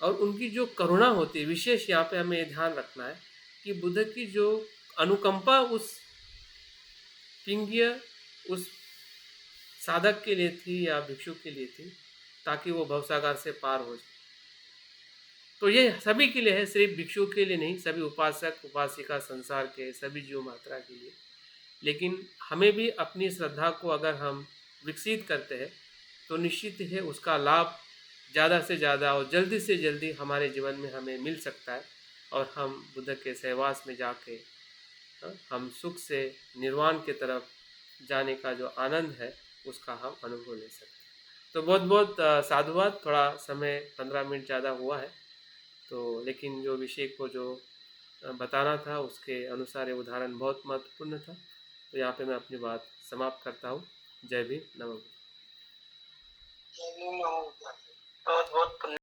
और उनकी जो करुणा होती है, विशेष यहाँ पे हमें ध्यान रखना है कि बुद्ध की जो अनुकंपा उस पिंगीय उस साधक के लिए थी या भिक्षु के लिए थी, ताकि वो भवसागर से पार हो जाए। तो ये सभी के लिए है, सिर्फ भिक्षु के लिए नहीं, सभी उपासक उपासिका संसार के सभी जीव मात्रा के लिए। लेकिन हमें भी अपनी श्रद्धा को अगर हम विकसित करते हैं तो निश्चित है उसका लाभ ज़्यादा से ज़्यादा और जल्दी से जल्दी हमारे जीवन में हमें मिल सकता है, और हम बुद्ध के सहवास में जाके हम सुख से निर्वाण की तरफ जाने का जो आनंद है उसका हम अनुभव ले सकते हैं। तो बहुत बहुत साधुवाद। थोड़ा समय 15 मिनट ज़्यादा हुआ है, तो लेकिन जो विषय को जो बताना था उसके अनुसार ये उदाहरण बहुत महत्वपूर्ण था। तो यहाँ पे मैं अपनी बात समाप्त करता हूँ। जय भीम, नमो बुद्धाय। जय भीम, नमो बुद्धाय। बहुत बहुत